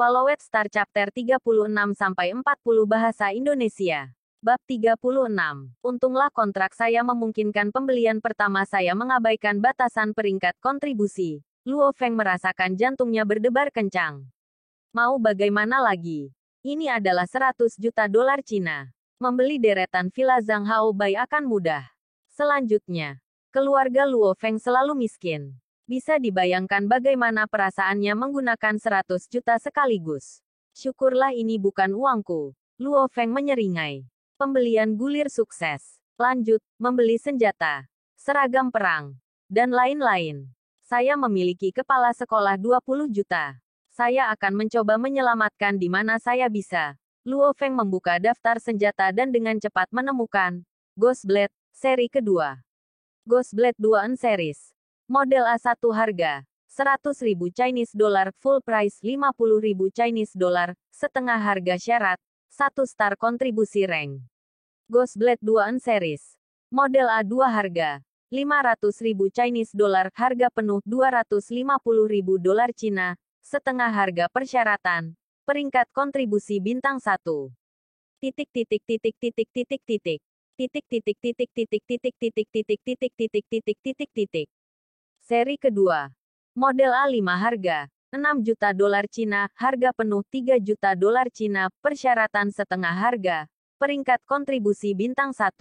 Swallowed Star Chapter 36-40 Bahasa Indonesia. Bab 36. Untunglah kontrak saya memungkinkan pembelian pertama saya mengabaikan batasan peringkat kontribusi. Luo Feng merasakan jantungnya berdebar kencang. Mau bagaimana lagi? Ini adalah 100 juta dolar Cina. Membeli deretan Villa Zhang Hao Bai akan mudah. Selanjutnya, keluarga Luo Feng selalu miskin. Bisa dibayangkan bagaimana perasaannya menggunakan 100 juta sekaligus. Syukurlah ini bukan uangku. Luo Feng menyeringai. Pembelian gulir sukses. Lanjut, membeli senjata, seragam perang, dan lain-lain. Saya memiliki kepala sekolah 20 juta. Saya akan mencoba menyelamatkan di mana saya bisa. Luo Feng membuka daftar senjata dan dengan cepat menemukan Ghost Blade, seri kedua. Ghost Blade 2 Series. Model A1 harga 100.000 Chinese dollar, full price 50.000 Chinese dollar, setengah harga syarat, 1 star kontribusi rank. Ghost Blade 2 Series. Model A2 harga 500.000 Chinese dollar, harga penuh 250.000 dolar Cina, setengah harga persyaratan, peringkat kontribusi bintang 1. Titik titik titik titik titik titik. Titik titik titik titik titik titik titik titik titik titik titik titik. Seri kedua. Model A5 harga 6 juta dolar Cina, harga penuh 3 juta dolar Cina, persyaratan setengah harga, peringkat kontribusi bintang 1.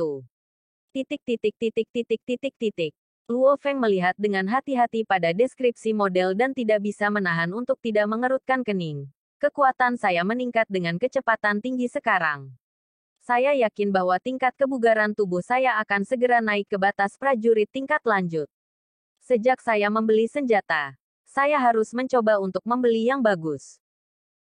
Titik titik titik titik titik titik. Luo Feng melihat dengan hati-hati pada deskripsi model dan tidak bisa menahan untuk tidak mengerutkan kening. Kekuatan saya meningkat dengan kecepatan tinggi sekarang. Saya yakin bahwa tingkat kebugaran tubuh saya akan segera naik ke batas prajurit tingkat lanjut. Sejak saya membeli senjata, saya harus mencoba untuk membeli yang bagus.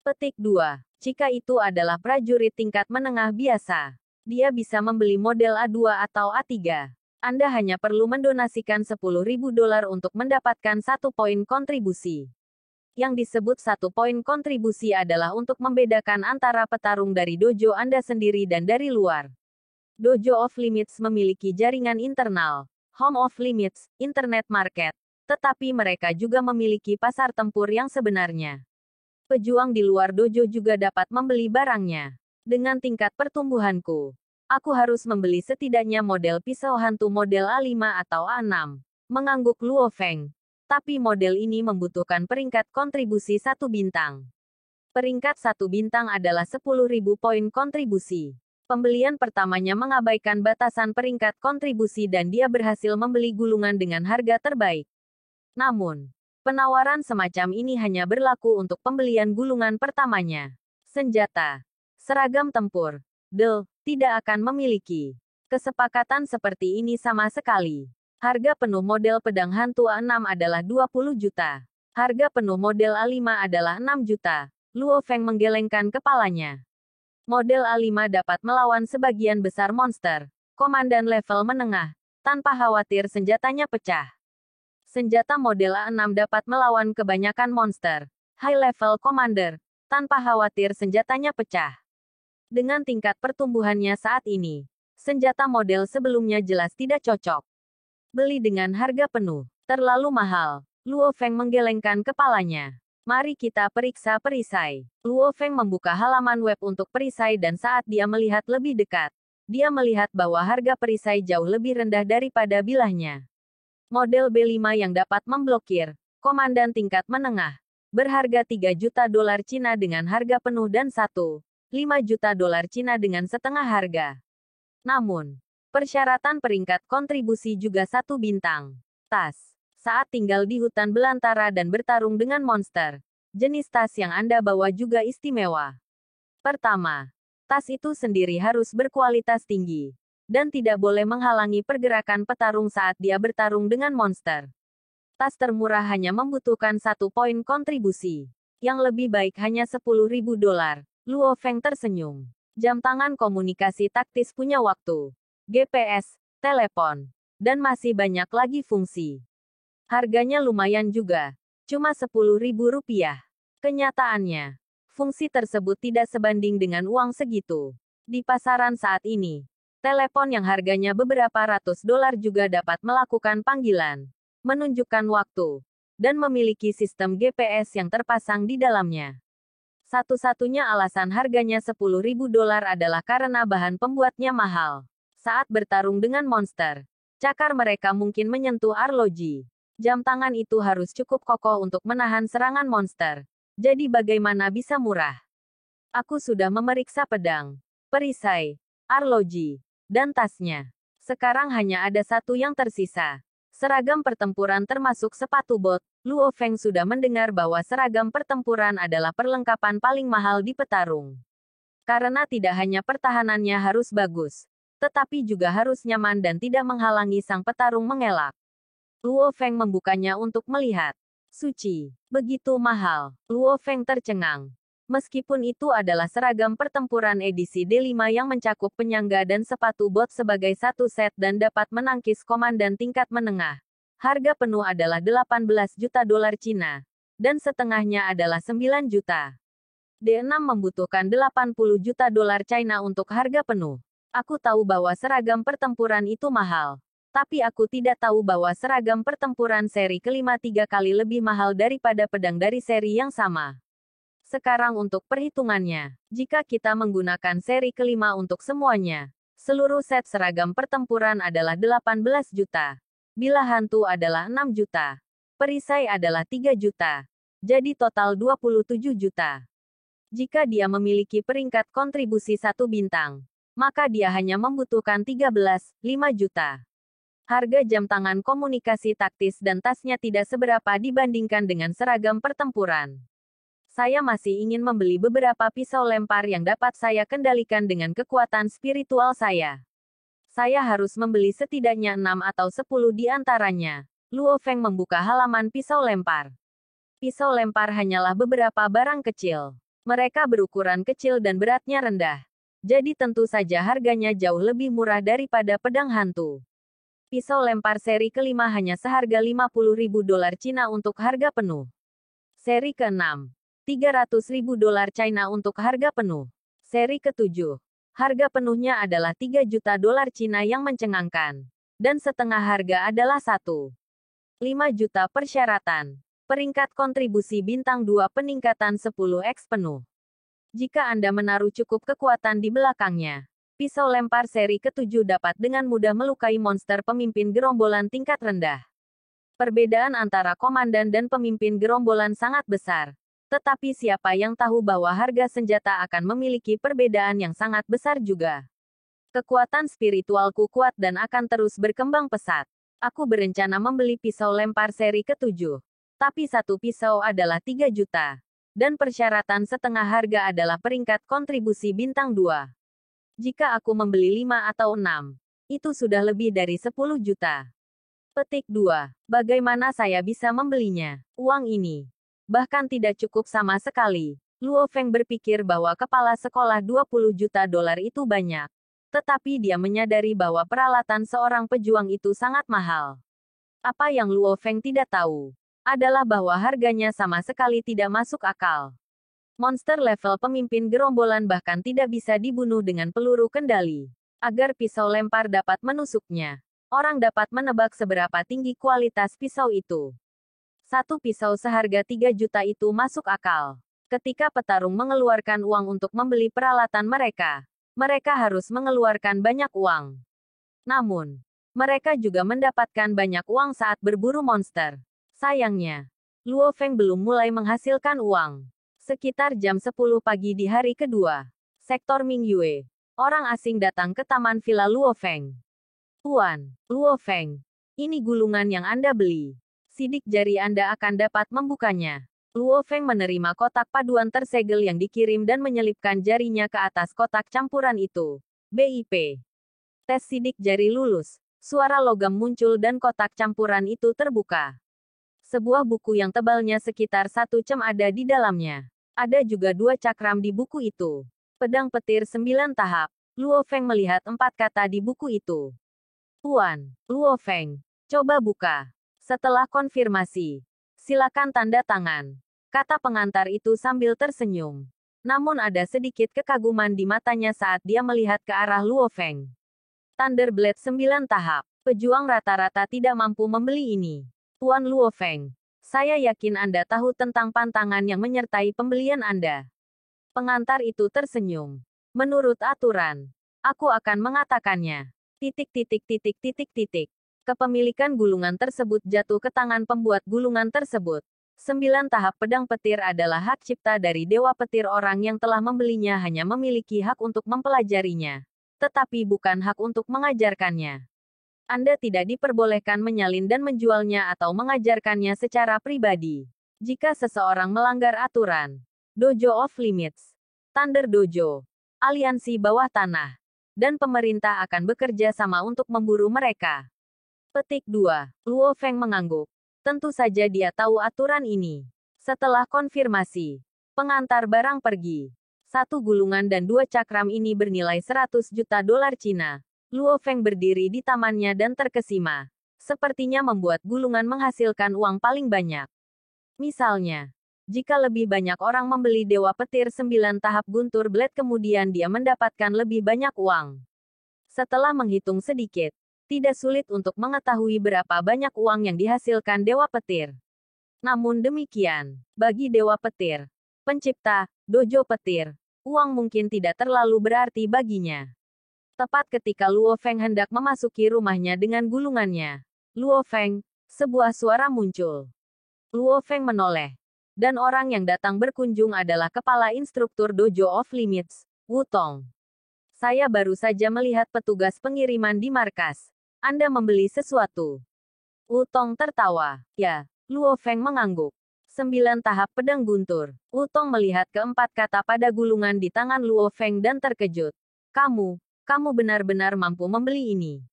Petik 2. Jika itu adalah prajurit tingkat menengah biasa, dia bisa membeli model A2 atau A3. Anda hanya perlu mendonasikan 10.000 dolar untuk mendapatkan 1 poin kontribusi. Yang disebut 1 poin kontribusi adalah untuk membedakan antara petarung dari dojo Anda sendiri dan dari luar. Dojo of Limits memiliki jaringan internal, Home of Limits, internet market, tetapi mereka juga memiliki pasar tempur yang sebenarnya. Pejuang di luar dojo juga dapat membeli barangnya. Dengan tingkat pertumbuhanku, aku harus membeli setidaknya model pisau hantu model A5 atau A6. Mengangguk Luo Feng. Tapi model ini membutuhkan peringkat kontribusi 1 bintang. Peringkat 1 bintang adalah 10.000 poin kontribusi. Pembelian pertamanya mengabaikan batasan peringkat kontribusi dan dia berhasil membeli gulungan dengan harga terbaik. Namun, penawaran semacam ini hanya berlaku untuk pembelian gulungan pertamanya. Senjata, seragam tempur, tidak akan memiliki kesepakatan seperti ini sama sekali. Harga penuh model pedang hantu A6 adalah 20 juta. Harga penuh model A5 adalah 6 juta. Luo Feng menggelengkan kepalanya. Model A5 dapat melawan sebagian besar monster, komandan level menengah, tanpa khawatir senjatanya pecah. Senjata model A6 dapat melawan kebanyakan monster, high level commander, tanpa khawatir senjatanya pecah. Dengan tingkat pertumbuhannya saat ini, senjata model sebelumnya jelas tidak cocok. Beli dengan harga penuh, terlalu mahal. Luo Feng menggelengkan kepalanya. Mari kita periksa perisai. Luo Feng membuka halaman web untuk perisai dan saat dia melihat lebih dekat, dia melihat bahwa harga perisai jauh lebih rendah daripada bilahnya. Model B5 yang dapat memblokir, komandan tingkat menengah, berharga 3 juta dolar Cina dengan harga penuh dan 5 juta dolar Cina dengan setengah harga. Namun, persyaratan peringkat kontribusi juga 1 bintang. Tas. Saat tinggal di hutan belantara dan bertarung dengan monster, jenis tas yang Anda bawa juga istimewa. Pertama, tas itu sendiri harus berkualitas tinggi, dan tidak boleh menghalangi pergerakan petarung saat dia bertarung dengan monster. Tas termurah hanya membutuhkan 1 poin kontribusi. Yang lebih baik hanya 10.000 dolar. Luo Feng tersenyum. Jam tangan komunikasi taktis punya waktu. GPS, telepon, dan masih banyak lagi fungsi. Harganya lumayan juga, cuma 10.000 rupiah. Kenyataannya, fungsi tersebut tidak sebanding dengan uang segitu. Di pasaran saat ini, telepon yang harganya beberapa ratus dolar juga dapat melakukan panggilan, menunjukkan waktu, dan memiliki sistem GPS yang terpasang di dalamnya. Satu-satunya alasan harganya $10.000 adalah karena bahan pembuatnya mahal. Saat bertarung dengan monster, cakar mereka mungkin menyentuh arloji. Jam tangan itu harus cukup kokoh untuk menahan serangan monster. Jadi bagaimana bisa murah? Aku sudah memeriksa pedang, perisai, arloji, dan tasnya. Sekarang hanya ada satu yang tersisa. Seragam pertempuran termasuk sepatu bot. Luo Feng sudah mendengar bahwa seragam pertempuran adalah perlengkapan paling mahal di petarung. Karena tidak hanya pertahanannya harus bagus, tetapi juga harus nyaman dan tidak menghalangi sang petarung mengelak. Luo Feng membukanya untuk melihat. Suci, begitu mahal. Luo Feng tercengang. Meskipun itu adalah seragam pertempuran edisi D5 yang mencakup penyangga dan sepatu bot sebagai satu set dan dapat menangkis komandan tingkat menengah. Harga penuh adalah 18 juta dolar Cina. Dan setengahnya adalah 9 juta. D6 membutuhkan 80 juta dolar China untuk harga penuh. Aku tahu bahwa seragam pertempuran itu mahal. Tapi aku tidak tahu bahwa seragam pertempuran seri kelima 3 kali lebih mahal daripada pedang dari seri yang sama. Sekarang untuk perhitungannya, jika kita menggunakan seri kelima untuk semuanya, seluruh set seragam pertempuran adalah 18 juta. Bila hantu adalah 6 juta. Perisai adalah 3 juta. Jadi total 27 juta. Jika dia memiliki peringkat kontribusi 1 bintang, maka dia hanya membutuhkan 13,5 juta. Harga jam tangan komunikasi taktis dan tasnya tidak seberapa dibandingkan dengan seragam pertempuran. Saya masih ingin membeli beberapa pisau lempar yang dapat saya kendalikan dengan kekuatan spiritual saya. Saya harus membeli setidaknya 6 atau 10 di antaranya. Luo Feng membuka halaman pisau lempar. Pisau lempar hanyalah beberapa barang kecil. Mereka berukuran kecil dan beratnya rendah. Jadi tentu saja harganya jauh lebih murah daripada pedang hantu. Pisau lempar seri kelima hanya seharga 50.000 dolar Cina untuk harga penuh. Seri ke-6. 300.000 dolar China untuk harga penuh. Seri ke-7. Harga penuhnya adalah 3 juta dolar Cina yang mencengangkan. Dan setengah harga adalah 1,5 juta persyaratan. Peringkat kontribusi bintang 2 peningkatan 10x penuh. Jika Anda menaruh cukup kekuatan di belakangnya, pisau lempar seri ke-7 dapat dengan mudah melukai monster pemimpin gerombolan tingkat rendah. Perbedaan antara komandan dan pemimpin gerombolan sangat besar. Tetapi siapa yang tahu bahwa harga senjata akan memiliki perbedaan yang sangat besar juga. Kekuatan spiritualku kuat dan akan terus berkembang pesat. Aku berencana membeli pisau lempar seri ke-7. Tapi satu pisau adalah 3 juta. Dan persyaratan setengah harga adalah peringkat kontribusi bintang 2. Jika aku membeli 5 atau 6, itu sudah lebih dari 10 juta. Petik 2. Bagaimana saya bisa membelinya? Uang ini bahkan tidak cukup sama sekali. Luo Feng berpikir bahwa kepala sekolah 20 juta dolar itu banyak. Tetapi dia menyadari bahwa peralatan seorang pejuang itu sangat mahal. Apa yang Luo Feng tidak tahu adalah bahwa harganya sama sekali tidak masuk akal. Monster level pemimpin gerombolan bahkan tidak bisa dibunuh dengan peluru kendali. Agar pisau lempar dapat menusuknya, orang dapat menebak seberapa tinggi kualitas pisau itu. Satu pisau seharga 3 juta itu masuk akal. Ketika petarung mengeluarkan uang untuk membeli peralatan mereka, mereka harus mengeluarkan banyak uang. Namun, mereka juga mendapatkan banyak uang saat berburu monster. Sayangnya, Luo Feng belum mulai menghasilkan uang. Sekitar jam 10 pagi di hari kedua, sektor Mingyue, orang asing datang ke taman villa Luo Feng. Tuan, Luo Feng, ini gulungan yang Anda beli. Sidik jari Anda akan dapat membukanya. Luo Feng menerima kotak paduan tersegel yang dikirim dan menyelipkan jarinya ke atas kotak campuran itu. BIP. Tes sidik jari lulus. Suara logam muncul dan kotak campuran itu terbuka. Sebuah buku yang tebalnya sekitar 1 cm ada di dalamnya. Ada juga 2 cakram di buku itu. Pedang petir 9 tahap. Luo Feng melihat 4 kata di buku itu. Tuan, Luo Feng, coba buka. Setelah konfirmasi, silakan tanda tangan, kata pengantar itu sambil tersenyum. Namun ada sedikit kekaguman di matanya saat dia melihat ke arah Luo Feng. Thunderblade 9 tahap. Pejuang rata-rata tidak mampu membeli ini. Tuan Luo Feng, saya yakin Anda tahu tentang pantangan yang menyertai pembelian Anda. Pengantar itu tersenyum. Menurut aturan, aku akan mengatakannya. Titik titik titik titik titik. Kepemilikan gulungan tersebut jatuh ke tangan pembuat gulungan tersebut. 9 tahap pedang petir adalah hak cipta dari Dewa Petir. Orang yang telah membelinya hanya memiliki hak untuk mempelajarinya, tetapi bukan hak untuk mengajarkannya. Anda tidak diperbolehkan menyalin dan menjualnya atau mengajarkannya secara pribadi. Jika seseorang melanggar aturan, Dojo of Limits, Thunder Dojo, aliansi bawah tanah, dan pemerintah akan bekerja sama untuk memburu mereka. Petik 2. Luo Feng mengangguk. Tentu saja dia tahu aturan ini. Setelah konfirmasi, pengantar barang pergi. 1 gulungan dan 2 cakram ini bernilai 100 juta dolar Cina. Luo Feng berdiri di tamannya dan terkesima. Sepertinya membuat gulungan menghasilkan uang paling banyak. Misalnya, jika lebih banyak orang membeli Dewa Petir 9 tahap Guntur Blade, kemudian dia mendapatkan lebih banyak uang. Setelah menghitung sedikit, tidak sulit untuk mengetahui berapa banyak uang yang dihasilkan Dewa Petir. Namun demikian, bagi Dewa Petir, pencipta Dojo Petir, uang mungkin tidak terlalu berarti baginya. Tepat ketika Luo Feng hendak memasuki rumahnya dengan gulungannya, Luo Feng, sebuah suara muncul. Luo Feng menoleh, dan orang yang datang berkunjung adalah kepala instruktur Dojo of Limits, Wu Tong. Saya baru saja melihat petugas pengiriman di markas. Anda membeli sesuatu. Wu Tong tertawa. Ya, Luo Feng mengangguk. 9 tahap pedang guntur. Wu Tong melihat keempat kata pada gulungan di tangan Luo Feng dan terkejut. Kamu benar-benar mampu membeli ini.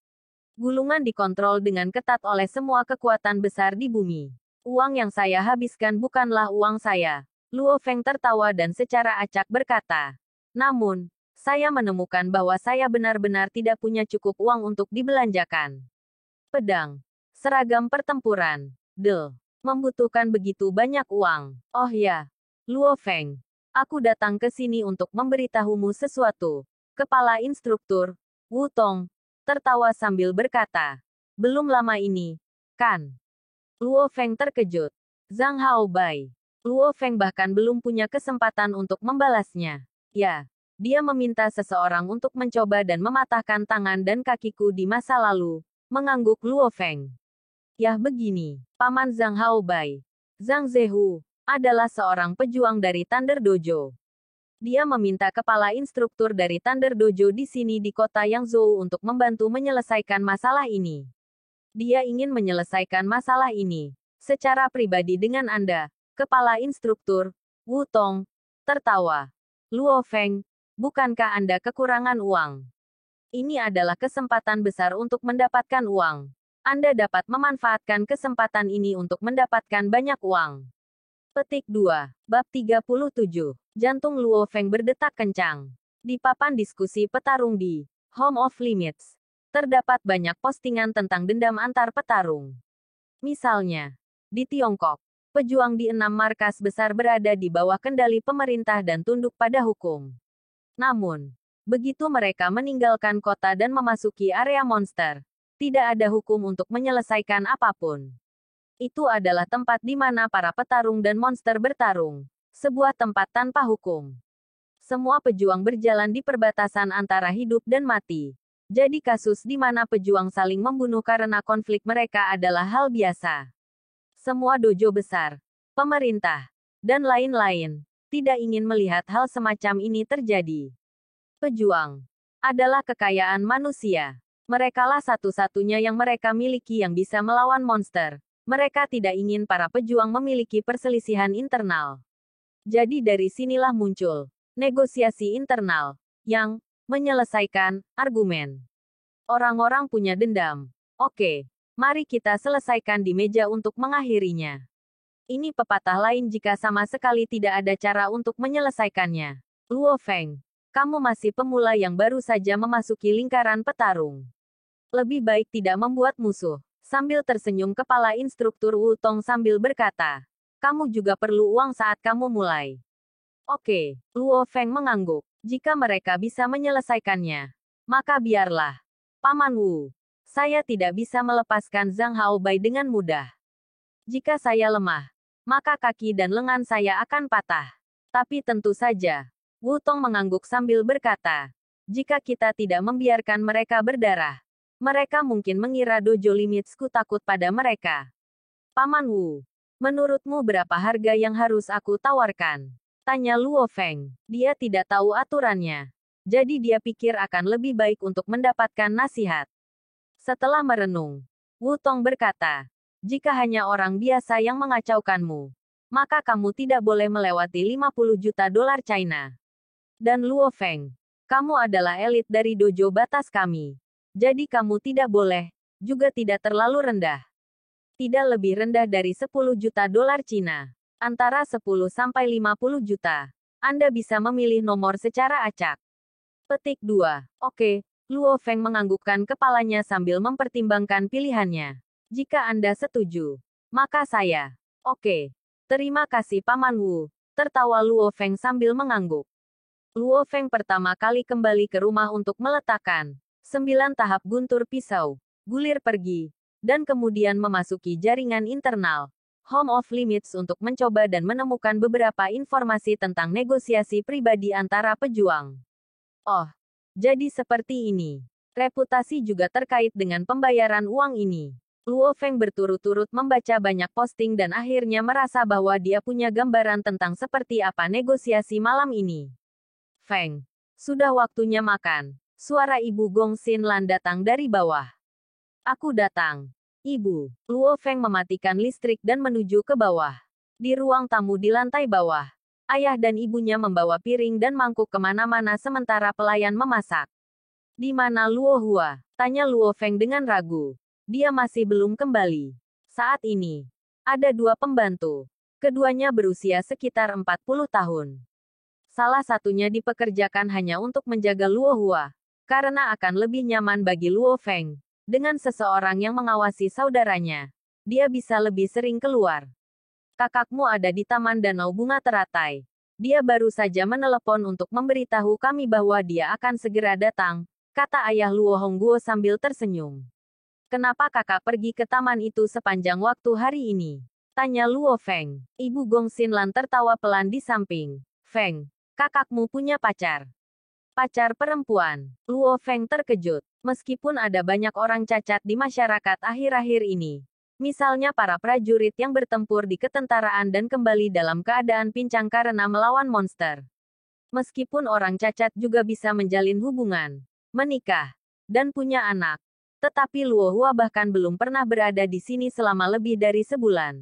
Gulungan dikontrol dengan ketat oleh semua kekuatan besar di bumi. Uang yang saya habiskan bukanlah uang saya. Luo Feng tertawa dan secara acak berkata. Namun, saya menemukan bahwa saya benar-benar tidak punya cukup uang untuk dibelanjakan. Pedang. Seragam pertempuran. Membutuhkan begitu banyak uang. Oh ya. Luo Feng. Aku datang ke sini untuk memberitahumu sesuatu. Kepala instruktur, Wu Tong, tertawa sambil berkata. Belum lama ini, kan? Luo Feng terkejut. Zhang Haobai. Luo Feng bahkan belum punya kesempatan untuk membalasnya. Ya. Dia meminta seseorang untuk mencoba dan mematahkan tangan dan kakiku di masa lalu, mengangguk Luo Feng. Yah begini, Paman Zhang Haobai. Zhang Zehu adalah seorang pejuang dari Thunder Dojo. Dia meminta kepala instruktur dari Thunder Dojo di sini di kota Yangzhou untuk membantu menyelesaikan masalah ini. Dia ingin menyelesaikan masalah ini secara pribadi dengan Anda, kepala instruktur. Wu Tong tertawa. Luo Feng, bukankah Anda kekurangan uang? Ini adalah kesempatan besar untuk mendapatkan uang. Anda dapat memanfaatkan kesempatan ini untuk mendapatkan banyak uang. Petik 2. Bab 37. Jantung Luo Feng berdetak kencang. Di papan diskusi petarung di Home of Limits, terdapat banyak postingan tentang dendam antar petarung. Misalnya, di Tiongkok, pejuang di 6 markas besar berada di bawah kendali pemerintah dan tunduk pada hukum. Namun, begitu mereka meninggalkan kota dan memasuki area monster, tidak ada hukum untuk menyelesaikan apapun. Itu adalah tempat di mana para petarung dan monster bertarung. Sebuah tempat tanpa hukum. Semua pejuang berjalan di perbatasan antara hidup dan mati. Jadi kasus di mana pejuang saling membunuh karena konflik mereka adalah hal biasa. Semua dojo besar, pemerintah, dan lain-lain tidak ingin melihat hal semacam ini terjadi. Pejuang adalah kekayaan manusia. Merekalah satu-satunya yang mereka miliki yang bisa melawan monster. Mereka tidak ingin para pejuang memiliki perselisihan internal. Jadi dari sinilah muncul negosiasi internal yang menyelesaikan argumen. Orang-orang punya dendam. Oke, mari kita selesaikan di meja untuk mengakhirinya. Ini pepatah lain jika sama sekali tidak ada cara untuk menyelesaikannya. Luo Feng, kamu masih pemula yang baru saja memasuki lingkaran petarung. Lebih baik tidak membuat musuh. Sambil tersenyum kepala instruktur Wu Tong sambil berkata, kamu juga perlu uang saat kamu mulai. Oke, Luo Feng mengangguk. Jika mereka bisa menyelesaikannya, maka biarlah. Paman Wu, saya tidak bisa melepaskan Zhang Haobai dengan mudah. Jika saya lemah, maka kaki dan lengan saya akan patah. Tapi tentu saja, Wu Tong mengangguk sambil berkata, jika kita tidak membiarkan mereka berdarah, mereka mungkin mengira dojo limitsku takut pada mereka. Paman Wu, menurutmu berapa harga yang harus aku tawarkan? Tanya Luo Feng. Dia tidak tahu aturannya. Jadi dia pikir akan lebih baik untuk mendapatkan nasihat. Setelah merenung, Wu Tong berkata, jika hanya orang biasa yang mengacaukanmu, maka kamu tidak boleh melewati 50 juta dolar China. Dan Luo Feng, kamu adalah elit dari dojo batas kami. Jadi kamu tidak boleh, juga tidak terlalu rendah. Tidak lebih rendah dari 10 juta dolar Cina. Antara 10 sampai 50 juta. Anda bisa memilih nomor secara acak. Petik 2. Oke, Luo Feng menganggukkan kepalanya sambil mempertimbangkan pilihannya. Jika Anda setuju, maka saya. Oke. Terima kasih Paman Wu. Tertawa Luo Feng sambil mengangguk. Luo Feng pertama kali kembali ke rumah untuk meletakkan 9 tahap guntur pisau, gulir pergi, dan kemudian memasuki jaringan internal Home of Limits untuk mencoba dan menemukan beberapa informasi tentang negosiasi pribadi antara pejuang. Oh, jadi seperti ini. Reputasi juga terkait dengan pembayaran uang ini. Luo Feng berturut-turut membaca banyak posting dan akhirnya merasa bahwa dia punya gambaran tentang seperti apa negosiasi malam ini. Feng, sudah waktunya makan. Suara Ibu Gong Xin Lan datang dari bawah. Aku datang. Ibu. Luo Feng mematikan listrik dan menuju ke bawah. Di ruang tamu di lantai bawah, ayah dan ibunya membawa piring dan mangkuk kemana-mana sementara pelayan memasak. Di mana Luo Hua? Tanya Luo Feng dengan ragu. Dia masih belum kembali. Saat ini, ada 2 pembantu. Keduanya berusia sekitar 40 tahun. Salah satunya dipekerjakan hanya untuk menjaga Luo Hua, karena akan lebih nyaman bagi Luo Feng. Dengan seseorang yang mengawasi saudaranya, dia bisa lebih sering keluar. Kakakmu ada di Taman Danau Bunga Teratai. Dia baru saja menelepon untuk memberitahu kami bahwa dia akan segera datang, kata ayah Luo Hongguo sambil tersenyum. Kenapa kakak pergi ke taman itu sepanjang waktu hari ini? Tanya Luo Feng. Ibu Gong Xin Lan tertawa pelan di samping. Feng, kakakmu punya pacar. Pacar perempuan. Luo Feng terkejut. Meskipun ada banyak orang cacat di masyarakat akhir-akhir ini. Misalnya para prajurit yang bertempur di ketentaraan dan kembali dalam keadaan pincang karena melawan monster. Meskipun orang cacat juga bisa menjalin hubungan, menikah, dan punya anak. Tetapi Luo Hua bahkan belum pernah berada di sini selama lebih dari sebulan.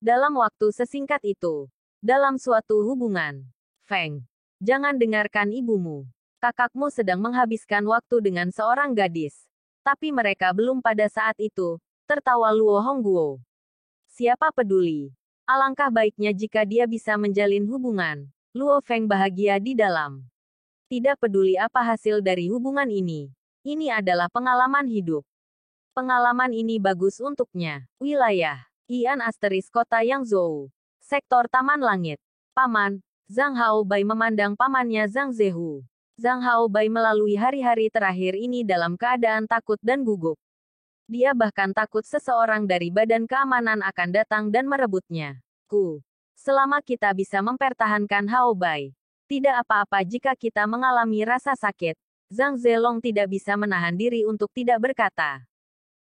Dalam waktu sesingkat itu, dalam suatu hubungan. Feng, jangan dengarkan ibumu. Kakakmu sedang menghabiskan waktu dengan seorang gadis. Tapi mereka belum pada saat itu, tertawa Luo Hongguo. Siapa peduli? Alangkah baiknya jika dia bisa menjalin hubungan. Luo Feng bahagia di dalam. Tidak peduli apa hasil dari hubungan ini. Ini adalah pengalaman hidup. Pengalaman ini bagus untuknya. Wilayah Ian Asteris Kota Yangzhou. Sektor Taman Langit. Paman, Zhang Haobai memandang pamannya Zhang Zehu. Zhang Haobai melalui hari-hari terakhir ini dalam keadaan takut dan gugup. Dia bahkan takut seseorang dari Badan Keamanan akan datang dan merebutnya. Selama kita bisa mempertahankan Haobai, tidak apa-apa jika kita mengalami rasa sakit. Zhang Zelong tidak bisa menahan diri untuk tidak berkata.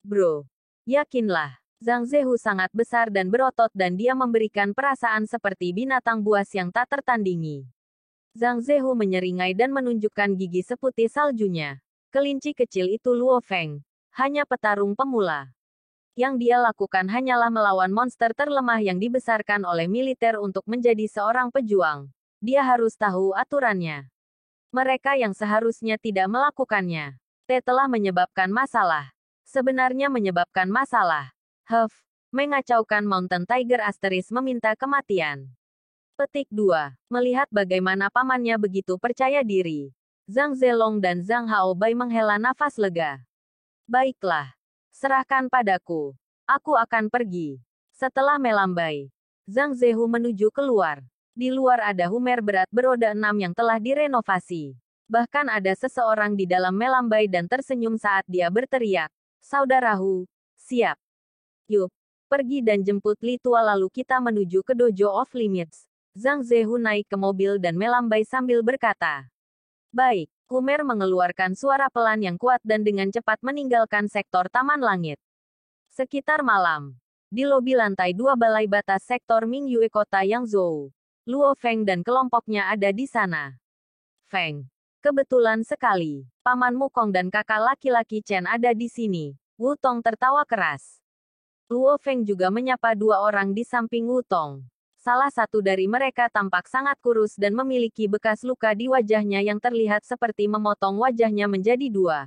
Bro, yakinlah, Zhang Zehu sangat besar dan berotot dan dia memberikan perasaan seperti binatang buas yang tak tertandingi. Zhang Zehu menyeringai dan menunjukkan gigi seputih saljunya. Kelinci kecil itu Luo Feng, hanya petarung pemula. Yang dia lakukan hanyalah melawan monster terlemah yang dibesarkan oleh militer untuk menjadi seorang pejuang. Dia harus tahu aturannya. Mereka yang seharusnya tidak melakukannya. Telah menyebabkan masalah. Sebenarnya menyebabkan masalah. Mengacaukan Mountain Tiger Asteris meminta kematian. Petik 2. Melihat bagaimana pamannya begitu percaya diri, Zhang Zelong dan Zhang Haobai menghela nafas lega. Baiklah. Serahkan padaku. Aku akan pergi. Setelah melambai, Zhang Zehu menuju keluar. Di luar ada Hummer berat beroda 6 yang telah direnovasi. Bahkan ada seseorang di dalam melambai dan tersenyum saat dia berteriak. Saudaraku, siap. Yuk, pergi dan jemput Li Tua lalu kita menuju ke Dojo of Limits. Zhang Zehu naik ke mobil dan melambai sambil berkata, "Baik." Humer mengeluarkan suara pelan yang kuat dan dengan cepat meninggalkan sektor Taman Langit. Sekitar malam, di lobi lantai 2 balai batas sektor Mingyue kota Yangzhou, Luo Feng dan kelompoknya ada di sana. "Feng, kebetulan sekali. Paman Mukong dan kakak laki-laki Chen ada di sini." Wu Tong tertawa keras. Luo Feng juga menyapa dua orang di samping Wu Tong. Salah satu dari mereka tampak sangat kurus dan memiliki bekas luka di wajahnya yang terlihat seperti memotong wajahnya menjadi dua.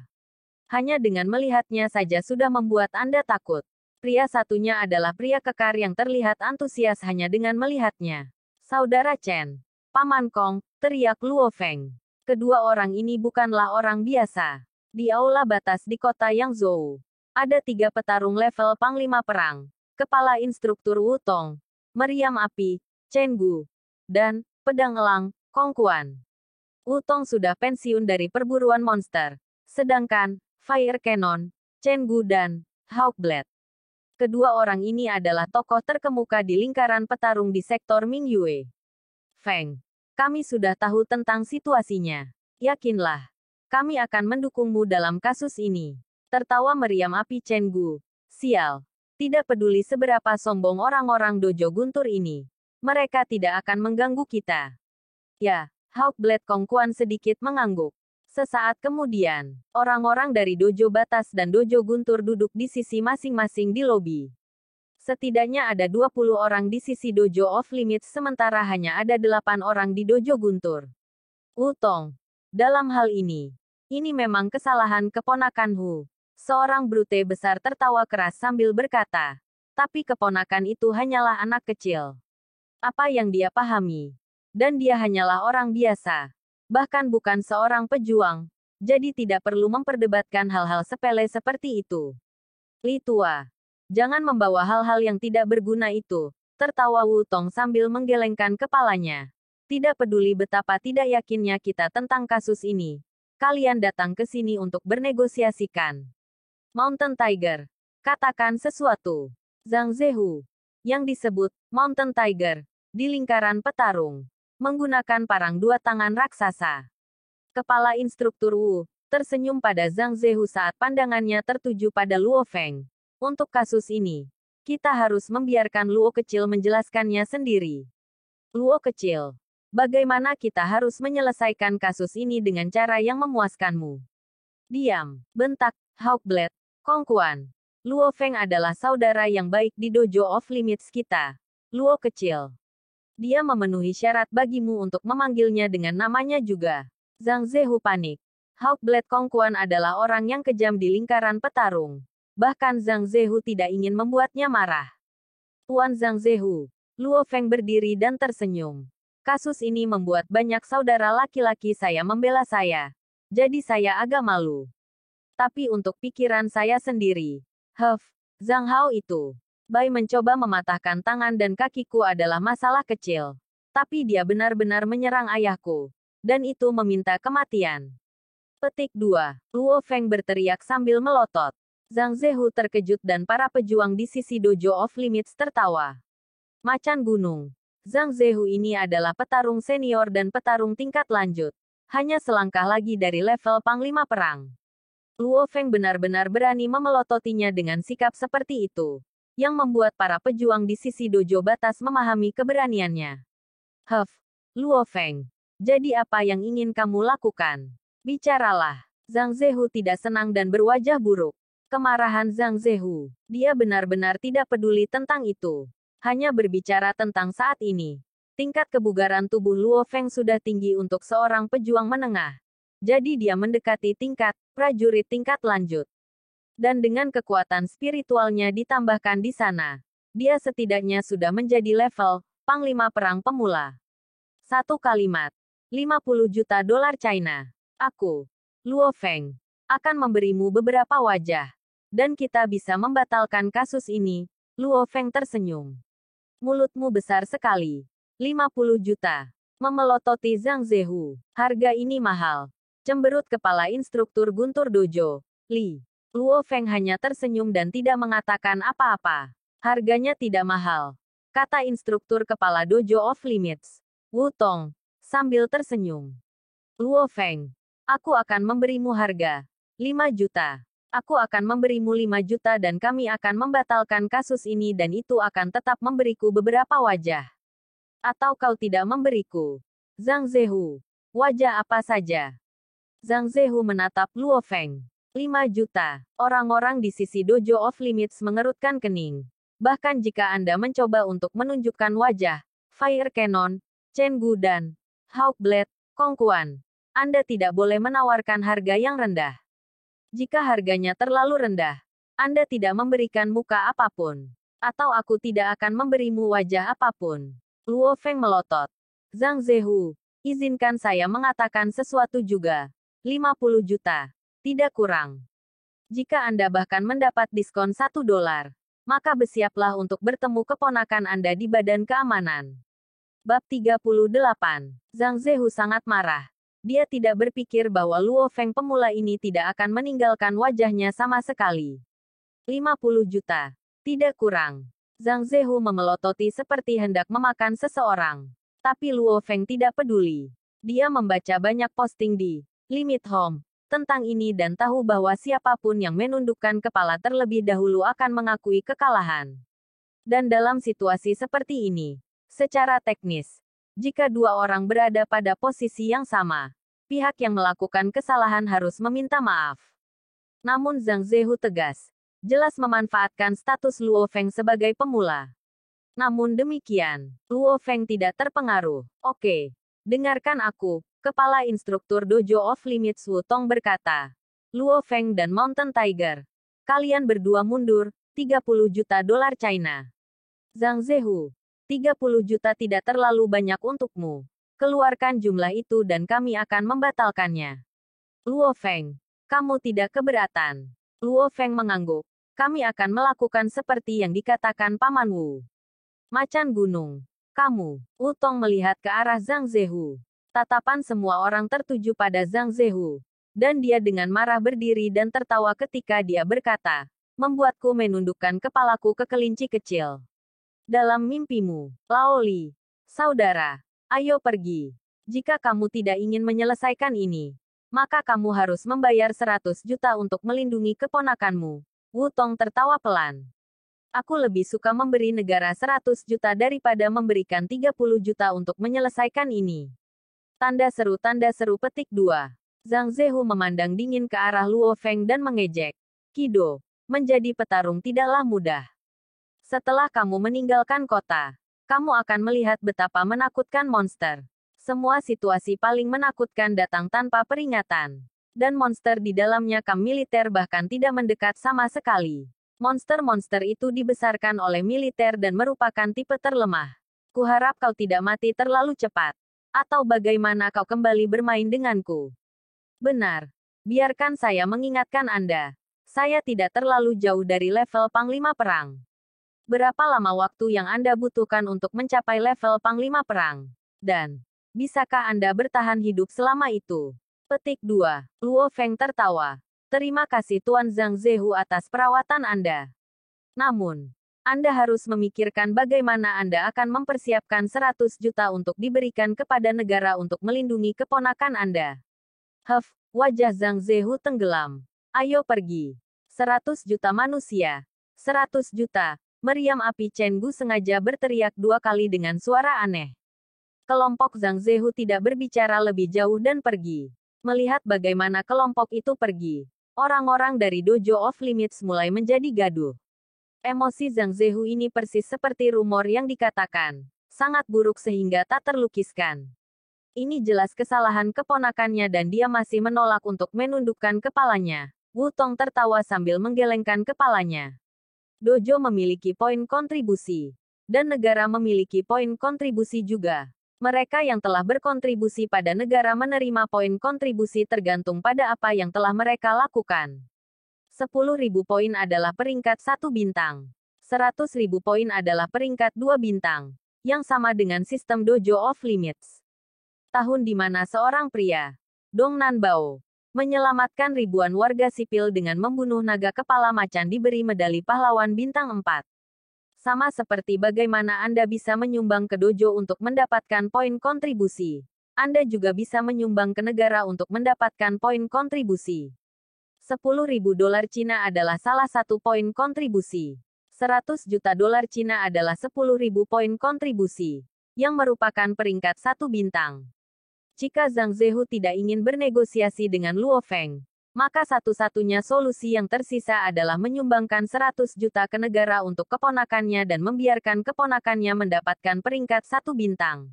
Hanya dengan melihatnya saja sudah membuat Anda takut. Pria satunya adalah pria kekar yang terlihat antusias hanya dengan melihatnya. "Saudara Chen, Paman Kong," teriak Luo Feng. Kedua orang ini bukanlah orang biasa. Di aula batas di kota Yangzhou, ada 3 petarung level Panglima Perang, kepala instruktur Wu Tong, meriam api, Chen Gu, dan pedang elang, Kong Quan. Wu Tong sudah pensiun dari perburuan monster, sedangkan Fire Cannon, Chen Gu dan Hawkblade. Kedua orang ini adalah tokoh terkemuka di lingkaran petarung di sektor Mingyue. "Feng, kami sudah tahu tentang situasinya. Yakinlah, kami akan mendukungmu dalam kasus ini." Tertawa meriam api Chen Gu. "Sial. Tidak peduli seberapa sombong orang-orang dojo guntur ini. Mereka tidak akan mengganggu kita." "Ya." Hawkblade Kong Quan sedikit mengangguk. Sesaat kemudian, orang-orang dari dojo batas dan dojo guntur duduk di sisi masing-masing di lobi. Setidaknya ada 20 orang di sisi dojo off limits sementara hanya ada 8 orang di dojo guntur. "Wu Tong. Dalam hal ini memang kesalahan keponakanku." Seorang brute besar tertawa keras sambil berkata, "Tapi keponakan itu hanyalah anak kecil. Apa yang dia pahami? Dan dia hanyalah orang biasa. Bahkan bukan seorang pejuang. Jadi tidak perlu memperdebatkan hal-hal sepele seperti itu." "Li Tua, jangan membawa hal-hal yang tidak berguna itu," tertawa Wu Tong sambil menggelengkan kepalanya. "Tidak peduli betapa tidak yakinnya kita tentang kasus ini. Kalian datang ke sini untuk bernegosiasikan. Mountain Tiger, katakan sesuatu." Zhang Zehu, yang disebut Mountain Tiger, di lingkaran petarung, menggunakan parang 2 tangan raksasa. Kepala instruktur Wu tersenyum pada Zhang Zehu saat pandangannya tertuju pada Luo Feng. "Untuk kasus ini, kita harus membiarkan Luo kecil menjelaskannya sendiri." "Luo kecil, bagaimana kita harus menyelesaikan kasus ini dengan cara yang memuaskanmu?" "Diam," bentak Hawkblade Kong Quan. "Luo Feng adalah saudara yang baik di dojo off limits kita. Luo kecil. Dia memenuhi syarat bagimu untuk memanggilnya dengan namanya juga." Zhang Zehu panik. Hawkblade Kong Quan adalah orang yang kejam di lingkaran petarung. Bahkan Zhang Zehu tidak ingin membuatnya marah. "Tuan Zhang Zehu." Luo Feng berdiri dan tersenyum. "Kasus ini membuat banyak saudara laki-laki saya membela saya. Jadi saya agak malu. Tapi untuk pikiran saya sendiri, Zhang Hao itu. Bai mencoba mematahkan tangan dan kakiku adalah masalah kecil. Tapi dia benar-benar menyerang ayahku. Dan itu meminta kematian." Petik 2. Luo Feng berteriak sambil melotot. Zhang Zehu terkejut dan para pejuang di sisi dojo off limits tertawa. Macan gunung. Zhang Zehu ini adalah petarung senior dan petarung tingkat lanjut. Hanya selangkah lagi dari level Panglima Perang. Luo Feng benar-benar berani memelototinya dengan sikap seperti itu, yang membuat para pejuang di sisi dojo batas memahami keberaniannya. Luo Feng. Jadi apa yang ingin kamu lakukan? Bicaralah." Zhang Zehu tidak senang dan berwajah buruk. Kemarahan Zhang Zehu. Dia benar-benar tidak peduli tentang itu. Hanya berbicara tentang saat ini. Tingkat kebugaran tubuh Luo Feng sudah tinggi untuk seorang pejuang menengah. Jadi dia mendekati tingkat prajurit tingkat lanjut. Dan dengan kekuatan spiritualnya ditambahkan di sana, dia setidaknya sudah menjadi level Panglima Perang Pemula. Satu kalimat. 50 juta dolar China. Aku, Luo Feng, akan memberimu beberapa wajah. Dan kita bisa membatalkan kasus ini. Luo Feng tersenyum. "Mulutmu besar sekali. 50 juta. Memelototi Zhang Zehu. Harga ini mahal." Cemberut kepala instruktur guntur dojo, Li. Luo Feng hanya tersenyum dan tidak mengatakan apa-apa. "Harganya tidak mahal. kata instruktur kepala Dojo of Limits, Wu Tong, sambil tersenyum. Luo Feng, aku akan memberimu harga 5 juta. Aku akan memberimu 5 juta dan kami akan membatalkan kasus ini dan itu akan tetap memberiku beberapa wajah. Atau kau tidak memberiku. Zhang Zehu. Wajah apa saja? Zhang Zehu menatap Luo Feng. 5 juta. Orang-orang di sisi Dojo of Limits mengerutkan kening. Bahkan jika Anda mencoba untuk menunjukkan wajah, Fire Cannon, Chen Gu dan Hawk Blade, Kong Quan, Anda tidak boleh menawarkan harga yang rendah. Jika harganya terlalu rendah, Anda tidak memberikan muka apapun. Atau aku tidak akan memberimu wajah apapun. Luo Feng melotot. Zhang Zehu, izinkan saya mengatakan sesuatu juga. 50 juta. Tidak kurang. Jika Anda bahkan mendapat diskon $1, maka bersiaplah untuk bertemu keponakan Anda di Badan Keamanan. Bab 38. Zhang Zehu sangat marah. Dia tidak berpikir bahwa Luo Feng pemula ini tidak akan meninggalkan wajahnya sama sekali. 50 juta. Tidak kurang. Zhang Zehu memelototi seperti hendak memakan seseorang. Tapi Luo Feng tidak peduli. Dia membaca banyak posting di Limit Home tentang ini dan tahu bahwa siapapun yang menundukkan kepala terlebih dahulu akan mengakui kekalahan. Dan dalam situasi seperti ini, secara teknis, jika dua orang berada pada posisi yang sama, pihak yang melakukan kesalahan harus meminta maaf. Namun Zhang Zehu tegas, jelas memanfaatkan status Luo Feng sebagai pemula. Namun demikian, Luo Feng tidak terpengaruh. Oke, dengarkan aku, Kepala Instruktur Dojo of Limits Wu Tong berkata. Luo Feng dan Mountain Tiger. Kalian berdua mundur, 30 juta dolar China. Zhang Zehu. 30 juta tidak terlalu banyak untukmu. Keluarkan jumlah itu dan kami akan membatalkannya. Luo Feng. Kamu tidak keberatan. Luo Feng mengangguk. Kami akan melakukan seperti yang dikatakan Paman Wu. Macan gunung. Kamu. Wu Tong melihat ke arah Zhang Zehu. Tatapan semua orang tertuju pada Zhang Zehu. Dan dia dengan marah berdiri dan tertawa ketika dia berkata, membuatku menundukkan kepalaku ke kelinci kecil. Dalam mimpimu, Lao Li. Saudara, ayo pergi. Jika kamu tidak ingin menyelesaikan ini, maka kamu harus membayar 100 juta untuk melindungi keponakanmu. Wu Tong tertawa pelan. Aku lebih suka memberi negara 100 juta daripada memberikan 30 juta untuk menyelesaikan ini. Tanda seru petik 2. Zhang Zehu memandang dingin ke arah Luo Feng dan mengejek. Kido, menjadi petarung tidaklah mudah. Setelah kamu meninggalkan kota, kamu akan melihat betapa menakutkan monster. Semua situasi paling menakutkan datang tanpa peringatan. Dan monster di dalamnya kamp militer bahkan tidak mendekat sama sekali. Monster-monster itu dibesarkan oleh militer dan merupakan tipe terlemah. Kuharap kau tidak mati terlalu cepat. Atau bagaimana kau kembali bermain denganku? Benar. Biarkan saya mengingatkan Anda. Saya tidak terlalu jauh dari level Panglima Perang. Berapa lama waktu yang Anda butuhkan untuk mencapai level Panglima Perang? Dan, bisakah Anda bertahan hidup selama itu? Petik 2. Luo Feng tertawa. Terima kasih Tuan Zhang Zehu atas perawatan Anda. Namun, Anda harus memikirkan bagaimana Anda akan mempersiapkan 100 juta untuk diberikan kepada negara untuk melindungi keponakan Anda. Wajah Zhang Zehu tenggelam. Ayo pergi. 100 juta manusia. 100 juta. Meriam api Chen Gu sengaja berteriak 2 kali dengan suara aneh. Kelompok Zhang Zehu tidak berbicara lebih jauh dan pergi. Melihat bagaimana kelompok itu pergi, orang-orang dari Dojo of Limits mulai menjadi gaduh. Emosi Zhang Zehu ini persis seperti rumor yang dikatakan, sangat buruk sehingga tak terlukiskan. Ini jelas kesalahan keponakannya dan dia masih menolak untuk menundukkan kepalanya. Wu Tong tertawa sambil menggelengkan kepalanya. Dojo memiliki poin kontribusi. Dan negara memiliki poin kontribusi juga. Mereka yang telah berkontribusi pada negara menerima poin kontribusi tergantung pada apa yang telah mereka lakukan. 10.000 poin adalah peringkat 1 bintang. 100.000 poin adalah peringkat 2 bintang. Yang sama dengan sistem Dojo of Limits. Tahun di mana seorang pria, Dong Nan Bao, menyelamatkan ribuan warga sipil dengan membunuh naga kepala macan diberi medali pahlawan bintang 4. Sama seperti bagaimana Anda bisa menyumbang ke dojo untuk mendapatkan poin kontribusi. Anda juga bisa menyumbang ke negara untuk mendapatkan poin kontribusi. 10.000 dolar Cina adalah salah satu poin kontribusi. 100 juta dolar Cina adalah 10.000 poin kontribusi, yang merupakan peringkat 1 bintang. Jika Zhang Zehu tidak ingin bernegosiasi dengan Luo Feng, maka satu-satunya solusi yang tersisa adalah menyumbangkan 100 juta ke negara untuk keponakannya dan membiarkan keponakannya mendapatkan peringkat 1 bintang.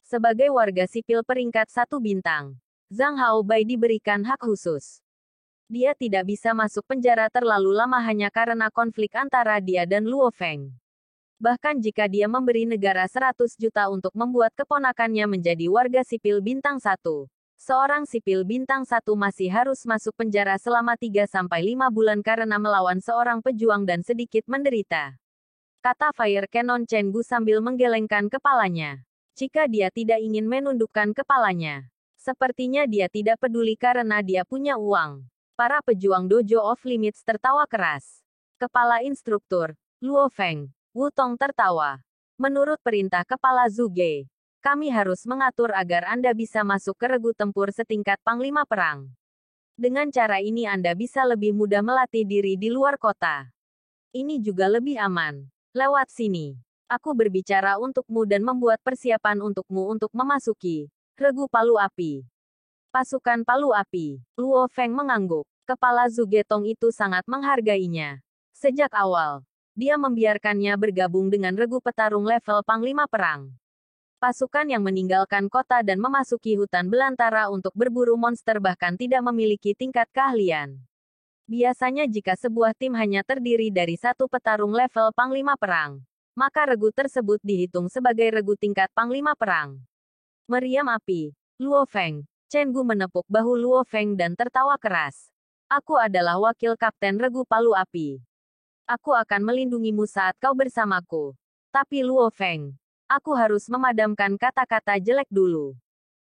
Sebagai warga sipil peringkat 1 bintang, Zhang Haobai diberikan hak khusus. Dia tidak bisa masuk penjara terlalu lama hanya karena konflik antara dia dan Luo Feng. Bahkan jika dia memberi negara 100 juta untuk membuat keponakannya menjadi warga sipil bintang 1, seorang sipil bintang 1 masih harus masuk penjara selama 3-5 bulan karena melawan seorang pejuang dan sedikit menderita. Kata Fire Cannon Chen Gu sambil menggelengkan kepalanya. Jika dia tidak ingin menundukkan kepalanya, sepertinya dia tidak peduli karena dia punya uang. Para pejuang Dojo of Limits tertawa keras. Kepala instruktur, Luo Feng, Wu Tong tertawa. Menurut perintah Kepala Zuge, kami harus mengatur agar Anda bisa masuk ke regu tempur setingkat Panglima Perang. Dengan cara ini Anda bisa lebih mudah melatih diri di luar kota. Ini juga lebih aman. Lewat sini. Aku berbicara untukmu dan membuat persiapan untukmu untuk memasuki regu Palu Api. Pasukan Palu Api. Luo Feng mengangguk. Kepala Zugetong itu sangat menghargainya. Sejak awal, dia membiarkannya bergabung dengan regu petarung level Panglima Perang. Pasukan yang meninggalkan kota dan memasuki hutan belantara untuk berburu monster bahkan tidak memiliki tingkat keahlian. Biasanya jika sebuah tim hanya terdiri dari satu petarung level Panglima Perang, maka regu tersebut dihitung sebagai regu tingkat Panglima Perang. Meriam api, Luo Feng. Chen Gu menepuk bahu Luo Feng dan tertawa keras. Aku adalah wakil kapten regu Palu Api. Aku akan melindungimu saat kau bersamaku. Tapi Luo Feng, aku harus memadamkan kata-kata jelek dulu.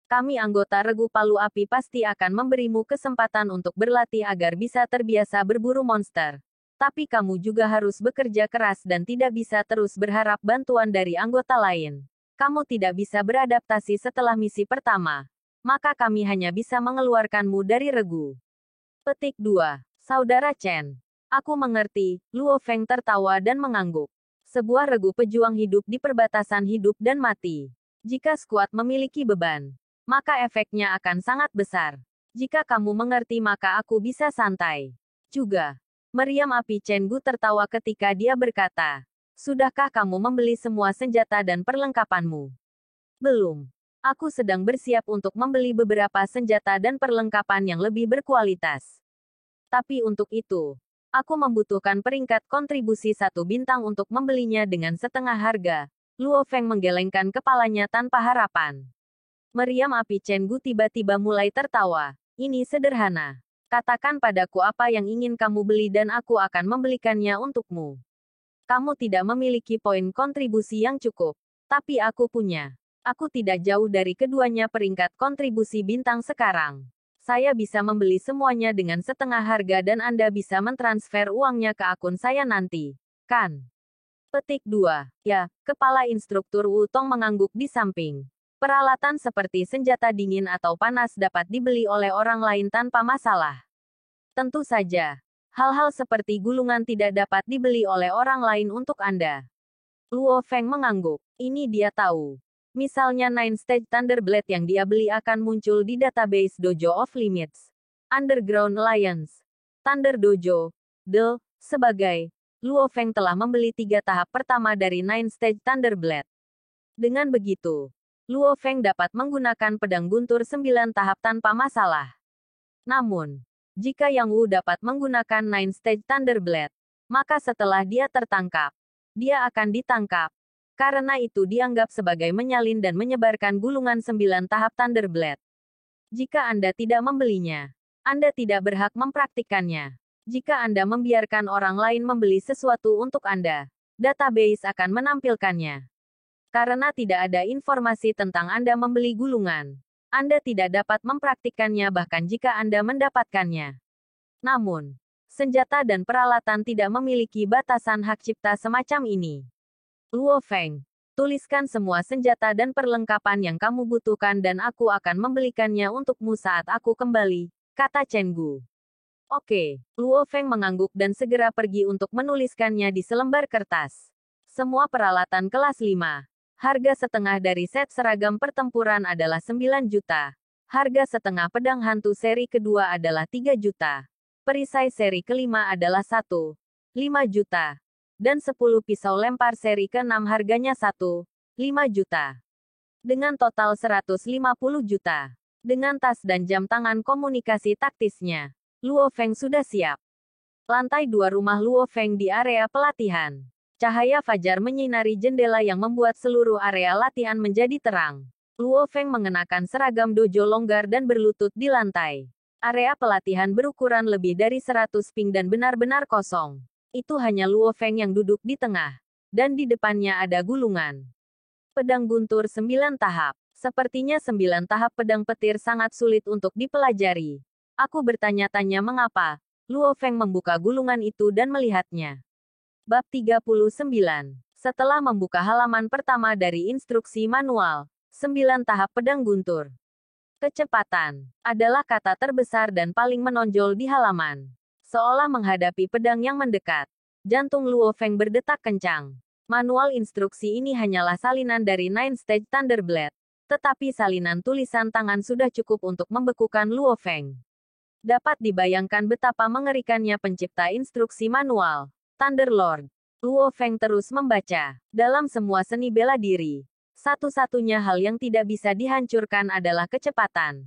Kami anggota regu Palu Api pasti akan memberimu kesempatan untuk berlatih agar bisa terbiasa berburu monster. Tapi kamu juga harus bekerja keras dan tidak bisa terus berharap bantuan dari anggota lain. Kamu tidak bisa beradaptasi setelah misi pertama. Maka kami hanya bisa mengeluarkanmu dari regu. Petik 2. Saudara Chen. Aku mengerti, Luo Feng tertawa dan mengangguk. Sebuah regu pejuang hidup di perbatasan hidup dan mati. Jika skuad memiliki beban, maka efeknya akan sangat besar. Jika kamu mengerti maka aku bisa santai. Juga. Meriam api Chen Gu tertawa ketika dia berkata, sudahkah kamu membeli semua senjata dan perlengkapanmu? Belum. Aku sedang bersiap untuk membeli beberapa senjata dan perlengkapan yang lebih berkualitas. Tapi untuk itu, aku membutuhkan peringkat kontribusi 1 bintang untuk membelinya dengan setengah harga. Luo Feng menggelengkan kepalanya tanpa harapan. Meriam api Chen Gu tiba-tiba mulai tertawa. Ini sederhana. Katakan padaku apa yang ingin kamu beli dan aku akan membelikannya untukmu. Kamu tidak memiliki poin kontribusi yang cukup. Tapi aku punya. Aku tidak jauh dari keduanya peringkat kontribusi bintang sekarang. Saya bisa membeli semuanya dengan setengah harga dan Anda bisa mentransfer uangnya ke akun saya nanti. Kan? Petik 2. Ya, kepala instruktur Wu Tong mengangguk di samping. Peralatan seperti senjata dingin atau panas dapat dibeli oleh orang lain tanpa masalah. Tentu saja, hal-hal seperti gulungan tidak dapat dibeli oleh orang lain untuk Anda. Luo Feng mengangguk. Ini dia tahu. Misalnya Nine Stage Thunderblade yang dia beli akan muncul di database Dojo of Limits. Underground Alliance. Thunder Dojo. Sebagai. Luo Feng telah membeli 3 tahap pertama dari Nine Stage Thunderblade. Dengan begitu, Luo Feng dapat menggunakan pedang guntur 9 tahap tanpa masalah. Namun, jika Yang Wu dapat menggunakan Nine Stage Thunderblade, maka setelah dia tertangkap, dia akan ditangkap. Karena itu dianggap sebagai menyalin dan menyebarkan gulungan 9 tahap Thunderblade. Jika Anda tidak membelinya, Anda tidak berhak mempraktikkannya. Jika Anda membiarkan orang lain membeli sesuatu untuk Anda, database akan menampilkannya. Karena tidak ada informasi tentang Anda membeli gulungan, Anda tidak dapat mempraktikkannya bahkan jika Anda mendapatkannya. Namun, Senjata dan peralatan tidak memiliki batasan hak cipta semacam ini. Luo Feng, tuliskan semua senjata dan perlengkapan yang kamu butuhkan dan aku akan membelikannya untukmu saat aku kembali, kata Chen Gu. Oke, Luo Feng mengangguk dan segera pergi untuk menuliskannya di selembar kertas. Semua peralatan kelas 5. Harga setengah dari set seragam pertempuran adalah 9 juta. Harga setengah pedang hantu seri kedua adalah 3 juta. Perisai seri kelima adalah 5 juta. Dan 10 pisau lempar seri ke-6 harganya 5 juta. Dengan total 150 juta. Dengan tas dan jam tangan komunikasi taktisnya, Luo Feng sudah siap. Lantai 2 rumah Luo Feng di area pelatihan. Cahaya fajar menyinari jendela yang membuat seluruh area latihan menjadi terang. Luo Feng mengenakan seragam dojo longgar dan berlutut di lantai. Area pelatihan berukuran lebih dari 100 ping dan benar-benar kosong. Itu hanya Luo Feng yang duduk di tengah. Dan di depannya ada gulungan. Pedang guntur 9 tahap. Sepertinya 9 tahap pedang petir sangat sulit untuk dipelajari. Aku bertanya-tanya mengapa. Luo Feng membuka gulungan itu dan melihatnya. Bab 39. Setelah membuka halaman pertama dari instruksi manual, 9 tahap pedang guntur. Kecepatan adalah kata terbesar dan paling menonjol di halaman. Seolah menghadapi pedang yang mendekat. Jantung Luo Feng berdetak kencang. Manual instruksi ini hanyalah salinan dari Nine Stage Thunder Blade. Tetapi salinan tulisan tangan sudah cukup untuk membekukan Luo Feng. Dapat dibayangkan betapa mengerikannya pencipta instruksi manual. Thunderlord. Luo Feng terus membaca. Dalam semua seni bela diri, satu-satunya hal yang tidak bisa dihancurkan adalah kecepatan.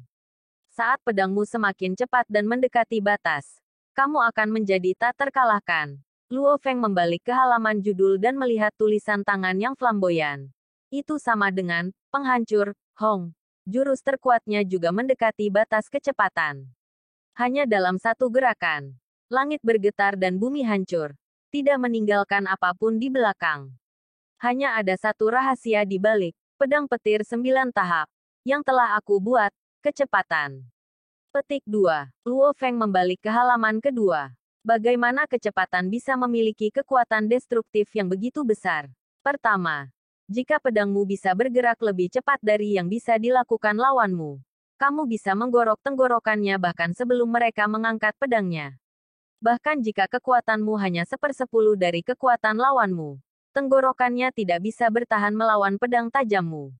Saat pedangmu semakin cepat dan mendekati batas, kamu akan menjadi tak terkalahkan. Luo Feng membalik ke halaman judul dan melihat tulisan tangan yang flamboyan. Itu sama dengan penghancur, Hong. Jurus terkuatnya juga mendekati batas kecepatan. Hanya dalam satu gerakan, langit bergetar dan bumi hancur. Tidak meninggalkan apapun di belakang. Hanya ada satu rahasia di balik pedang petir 9 tahap yang telah aku buat, kecepatan. Petik 2. Luo Feng membalik ke halaman kedua. Bagaimana kecepatan bisa memiliki kekuatan destruktif yang begitu besar? Pertama, jika pedangmu bisa bergerak lebih cepat dari yang bisa dilakukan lawanmu, kamu bisa menggorok tenggorokannya bahkan sebelum mereka mengangkat pedangnya. Bahkan jika kekuatanmu hanya 1/10 dari kekuatan lawanmu, tenggorokannya tidak bisa bertahan melawan pedang tajammu.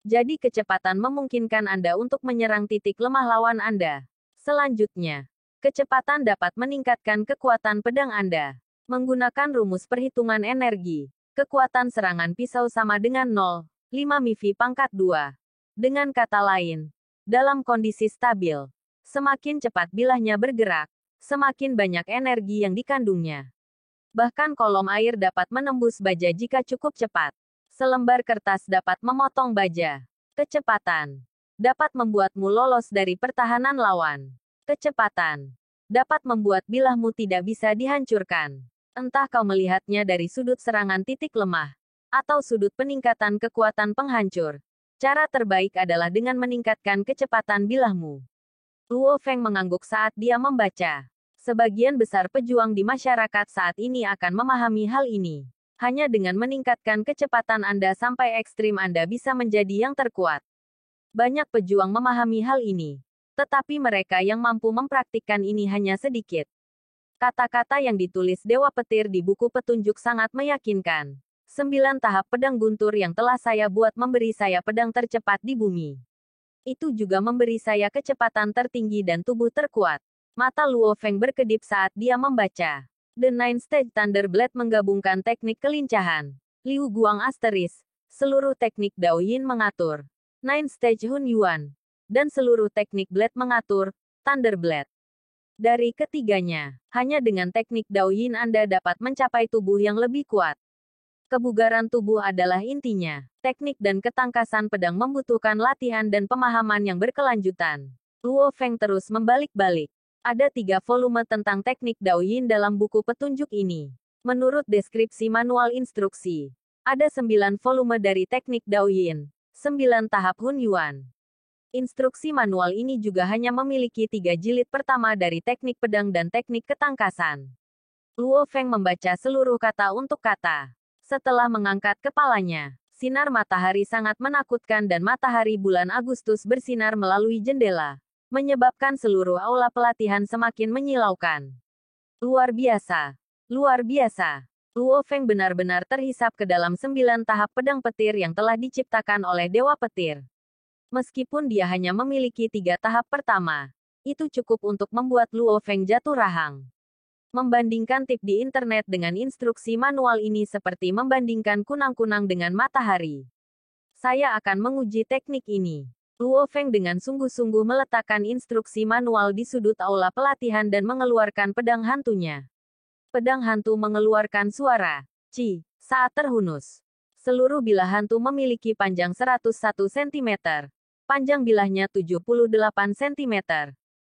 Jadi kecepatan memungkinkan Anda untuk menyerang titik lemah lawan Anda. Selanjutnya, kecepatan dapat meningkatkan kekuatan pedang Anda. Menggunakan rumus perhitungan energi, kekuatan serangan pisau sama dengan 0,5 MiV pangkat 2. Dengan kata lain, dalam kondisi stabil, semakin cepat bilahnya bergerak, semakin banyak energi yang dikandungnya. Bahkan kolom air dapat menembus baja jika cukup cepat. Selembar kertas dapat memotong baja. Kecepatan dapat membuatmu lolos dari pertahanan lawan. Kecepatan dapat membuat bilahmu tidak bisa dihancurkan. Entah kau melihatnya dari sudut serangan titik lemah, atau sudut peningkatan kekuatan penghancur. Cara terbaik adalah dengan meningkatkan kecepatan bilahmu. Luo Feng mengangguk saat dia membaca. Sebagian besar pejuang di masyarakat saat ini akan memahami hal ini. Hanya dengan meningkatkan kecepatan Anda sampai ekstrim Anda bisa menjadi yang terkuat. Banyak pejuang memahami hal ini. Tetapi mereka yang mampu mempraktikkan ini hanya sedikit. Kata-kata yang ditulis Dewa Petir di buku petunjuk sangat meyakinkan. 9 tahap pedang guntur yang telah saya buat memberi saya pedang tercepat di bumi. Itu juga memberi saya kecepatan tertinggi dan tubuh terkuat. Mata Luo Feng berkedip saat dia membaca. The Nine Stage Thunder Blade menggabungkan teknik kelincahan. Liu Guang Asteris. Seluruh teknik Dao Yin mengatur. Nine Stage Hun Yuan. Dan seluruh teknik Blade mengatur. Thunder Blade. Dari ketiganya, hanya dengan teknik Dao Yin Anda dapat mencapai tubuh yang lebih kuat. Kebugaran tubuh adalah intinya. Teknik dan ketangkasan pedang membutuhkan latihan dan pemahaman yang berkelanjutan. Luo Feng terus membalik-balik. Ada 3 volume tentang teknik Dao Yin dalam buku petunjuk ini. Menurut deskripsi manual instruksi, ada 9 volume dari teknik Dao Yin, 9 tahap Hun Yuan. Instruksi manual ini juga hanya memiliki 3 jilid pertama dari teknik pedang dan teknik ketangkasan. Luo Feng membaca seluruh kata untuk kata. Setelah mengangkat kepalanya, sinar matahari sangat menakutkan dan matahari bulan Agustus bersinar melalui jendela, menyebabkan seluruh aula pelatihan semakin menyilaukan. Luar biasa. Luar biasa. Luo Feng benar-benar terhisap ke dalam 9 tahap pedang petir yang telah diciptakan oleh Dewa Petir. Meskipun dia hanya memiliki 3 tahap pertama, itu cukup untuk membuat Luo Feng jatuh rahang. Membandingkan tip di internet dengan instruksi manual ini seperti membandingkan kunang-kunang dengan matahari. Saya akan menguji teknik ini. Luo Feng dengan sungguh-sungguh meletakkan instruksi manual di sudut aula pelatihan dan mengeluarkan pedang hantunya. Pedang hantu mengeluarkan suara "ci" saat terhunus. Seluruh bilah hantu memiliki panjang 101 cm, panjang bilahnya 78 cm,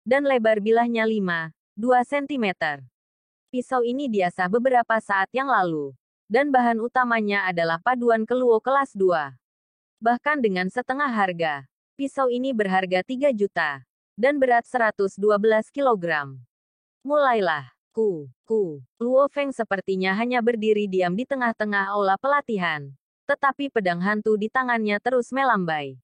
dan lebar bilahnya 2 cm. Pisau ini diasah beberapa saat yang lalu, dan bahan utamanya adalah paduan keluo kelas 2. Bahkan dengan setengah harga, pisau ini berharga 3 juta, dan berat 112 kg. Mulailah. Luo Feng sepertinya hanya berdiri diam di tengah-tengah aula pelatihan, tetapi pedang hantu di tangannya terus melambai.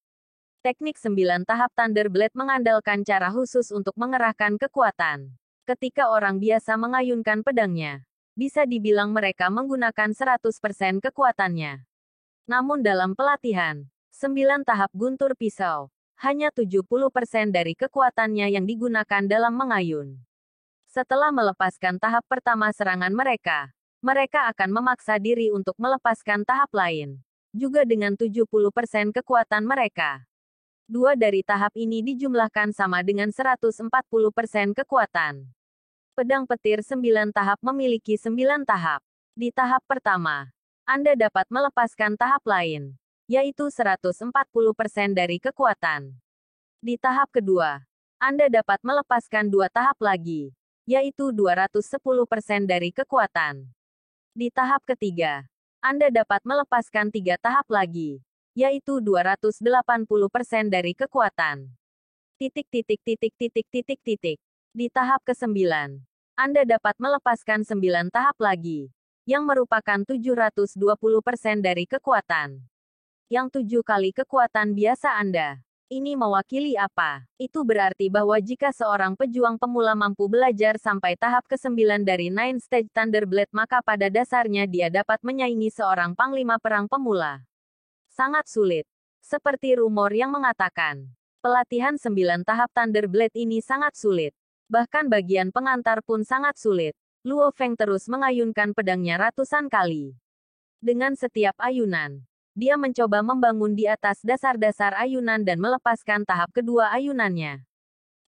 Teknik 9 tahap Thunder Blade mengandalkan cara khusus untuk mengerahkan kekuatan. Ketika orang biasa mengayunkan pedangnya, bisa dibilang mereka menggunakan 100% kekuatannya. Namun dalam pelatihan, 9 tahap guntur pisau, hanya 70% dari kekuatannya yang digunakan dalam mengayun. Setelah melepaskan tahap pertama serangan mereka akan memaksa diri untuk melepaskan tahap lain, juga dengan 70% kekuatan mereka. 2 dari tahap ini dijumlahkan sama dengan 140% kekuatan. Pedang petir 9 tahap memiliki 9 tahap. Di tahap pertama, Anda dapat melepaskan tahap lain, yaitu 140% dari kekuatan. Di tahap kedua, Anda dapat melepaskan 2 tahap lagi, yaitu 210% dari kekuatan. Di tahap ketiga, Anda dapat melepaskan 3 tahap lagi, yaitu 280% dari kekuatan. Di tahap ke-9, Anda dapat melepaskan 9 tahap lagi, yang merupakan 720% dari kekuatan. Yang 7 kali kekuatan biasa Anda. Ini mewakili apa? Itu berarti bahwa jika seorang pejuang pemula mampu belajar sampai tahap ke-9 dari Nine Stage Thunder Blade, maka pada dasarnya dia dapat menyaingi seorang panglima perang pemula. Sangat sulit. Seperti rumor yang mengatakan, pelatihan 9 tahap Thunder Blade ini sangat sulit. Bahkan bagian pengantar pun sangat sulit. Luo Feng terus mengayunkan pedangnya ratusan kali. Dengan setiap ayunan, dia mencoba membangun di atas dasar-dasar ayunan dan melepaskan tahap kedua ayunannya.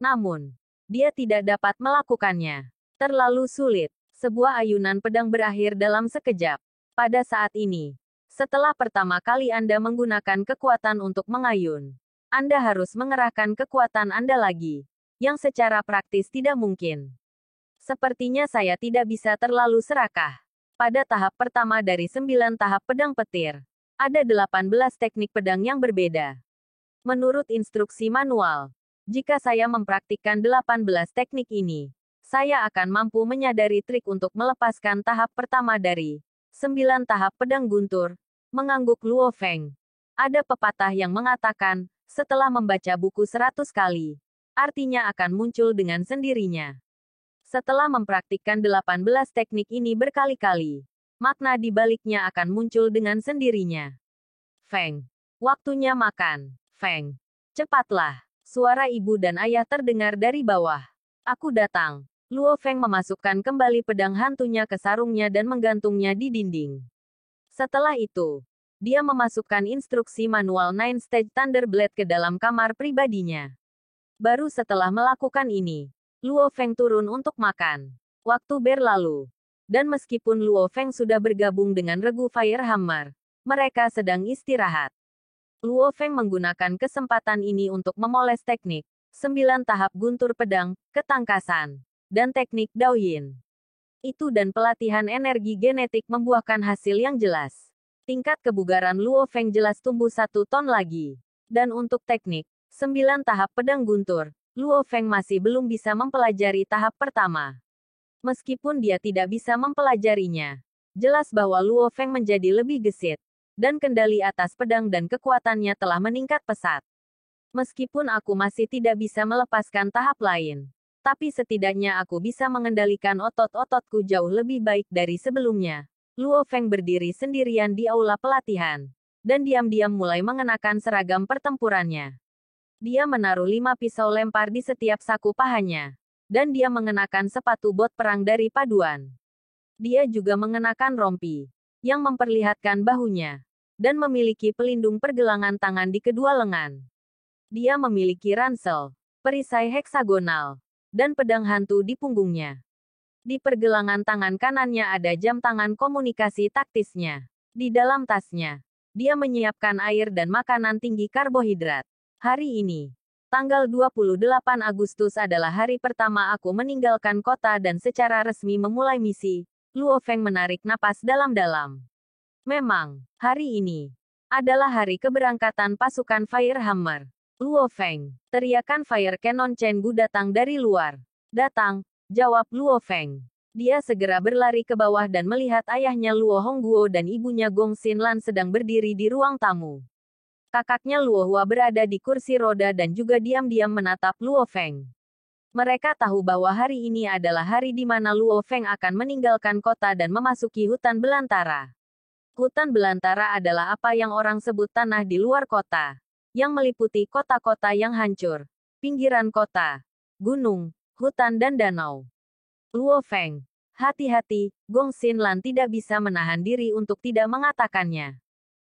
Namun, dia tidak dapat melakukannya. Terlalu sulit. Sebuah ayunan pedang berakhir dalam sekejap. Pada saat ini, setelah pertama kali Anda menggunakan kekuatan untuk mengayun, Anda harus mengerahkan kekuatan Anda lagi, yang secara praktis tidak mungkin. Sepertinya saya tidak bisa terlalu serakah. Pada tahap pertama dari 9 tahap pedang petir, ada 18 teknik pedang yang berbeda. Menurut instruksi manual, jika saya mempraktikkan 18 teknik ini, saya akan mampu menyadari trik untuk melepaskan tahap pertama dari 9 tahap pedang guntur, mengangguk Luo Feng. Ada pepatah yang mengatakan, setelah membaca buku 100 kali, artinya akan muncul dengan sendirinya. Setelah mempraktikkan 18 teknik ini berkali-kali, makna di baliknya akan muncul dengan sendirinya. Feng. Waktunya makan. Feng. Cepatlah. Suara ibu dan ayah terdengar dari bawah. Aku datang. Luo Feng memasukkan kembali pedang hantunya ke sarungnya dan menggantungnya di dinding. Setelah itu, dia memasukkan instruksi manual Nine Stage Thunder Blade ke dalam kamar pribadinya. Baru setelah melakukan ini, Luo Feng turun untuk makan. Waktu berlalu. Dan meskipun Luo Feng sudah bergabung dengan regu Firehammer, mereka sedang istirahat. Luo Feng menggunakan kesempatan ini untuk memoles teknik 9 tahap guntur pedang, ketangkasan, dan teknik Daoyin. Itu dan pelatihan energi genetik membuahkan hasil yang jelas. Tingkat kebugaran Luo Feng jelas tumbuh 1 ton lagi. Dan untuk teknik 9 tahap pedang guntur. Luo Feng masih belum bisa mempelajari tahap pertama. Meskipun dia tidak bisa mempelajarinya, jelas bahwa Luo Feng menjadi lebih gesit, dan kendali atas pedang dan kekuatannya telah meningkat pesat. Meskipun aku masih tidak bisa melepaskan tahap lain, tapi setidaknya aku bisa mengendalikan otot-ototku jauh lebih baik dari sebelumnya. Luo Feng berdiri sendirian di aula pelatihan, dan diam-diam mulai mengenakan seragam pertempurannya. Dia menaruh 5 pisau lempar di setiap saku pahanya, dan dia mengenakan sepatu bot perang dari paduan. Dia juga mengenakan rompi, yang memperlihatkan bahunya, dan memiliki pelindung pergelangan tangan di kedua lengan. Dia memiliki ransel, perisai heksagonal, dan pedang hantu di punggungnya. Di pergelangan tangan kanannya ada jam tangan komunikasi taktisnya. Di dalam tasnya, dia menyiapkan air dan makanan tinggi karbohidrat. Hari ini, tanggal 28 Agustus adalah hari pertama aku meninggalkan kota dan secara resmi memulai misi. Luo Feng menarik napas dalam-dalam. Memang, hari ini adalah hari keberangkatan pasukan Firehammer. Luo Feng, teriakan Fire Cannon Chen Gu datang dari luar. Datang, jawab Luo Feng. Dia segera berlari ke bawah dan melihat ayahnya Luo Hongguo dan ibunya Gong Xinlan sedang berdiri di ruang tamu. Kakaknya Luo Hua berada di kursi roda dan juga diam-diam menatap Luo Feng. Mereka tahu bahwa hari ini adalah hari di mana Luo Feng akan meninggalkan kota dan memasuki hutan belantara. Hutan belantara adalah apa yang orang sebut tanah di luar kota, yang meliputi kota-kota yang hancur, pinggiran kota, gunung, hutan dan danau. Luo Feng, hati-hati, Gong Xinlan tidak bisa menahan diri untuk tidak mengatakannya.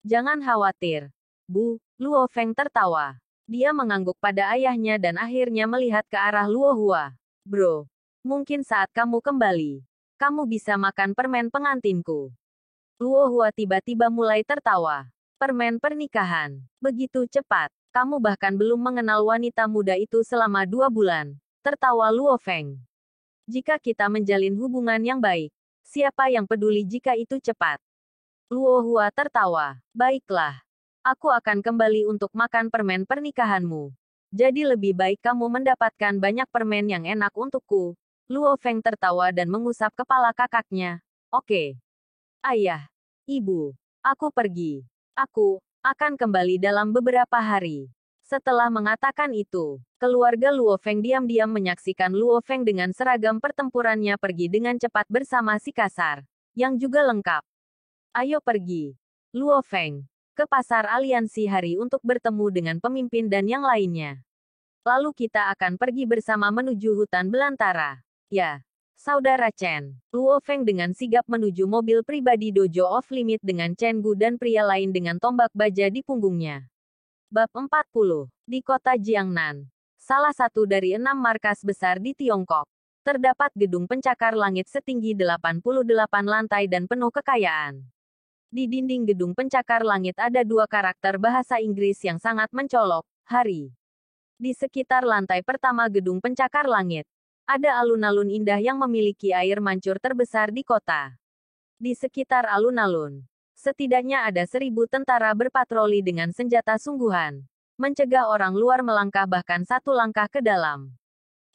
Jangan khawatir, Bu, Luo Feng tertawa. Dia mengangguk pada ayahnya dan akhirnya melihat ke arah Luo Hua. Bro, mungkin saat kamu kembali, kamu bisa makan permen pengantinku. Luo Hua tiba-tiba mulai tertawa. Permen pernikahan. Begitu cepat. Kamu bahkan belum mengenal wanita muda itu selama 2 bulan. Tertawa Luo Feng. Jika kita menjalin hubungan yang baik, siapa yang peduli jika itu cepat? Luo Hua tertawa. Baiklah. Aku akan kembali untuk makan permen pernikahanmu. Jadi lebih baik kamu mendapatkan banyak permen yang enak untukku. Luo Feng tertawa dan mengusap kepala kakaknya. Oke. Ayah. Ibu. Aku pergi. Aku akan kembali dalam beberapa hari. Setelah mengatakan itu, keluarga Luo Feng diam-diam menyaksikan Luo Feng dengan seragam pertempurannya pergi dengan cepat bersama si kasar, yang juga lengkap. Ayo pergi. Luo Feng. Ke pasar aliansi hari untuk bertemu dengan pemimpin dan yang lainnya. Lalu kita akan pergi bersama menuju hutan belantara. Ya, Saudara Chen. Luo Feng dengan sigap menuju mobil pribadi Dojo Off Limit dengan Chen Gu dan pria lain dengan tombak baja di punggungnya. Bab 40. Di kota Jiangnan, salah satu dari 6 markas besar di Tiongkok, terdapat gedung pencakar langit setinggi 88 lantai dan penuh kekayaan. Di dinding gedung pencakar langit ada 2 karakter bahasa Inggris yang sangat mencolok, hari. Di sekitar lantai pertama gedung pencakar langit, ada alun-alun indah yang memiliki air mancur terbesar di kota. Di sekitar alun-alun, setidaknya ada 1000 tentara berpatroli dengan senjata sungguhan, mencegah orang luar melangkah bahkan 1 langkah ke dalam.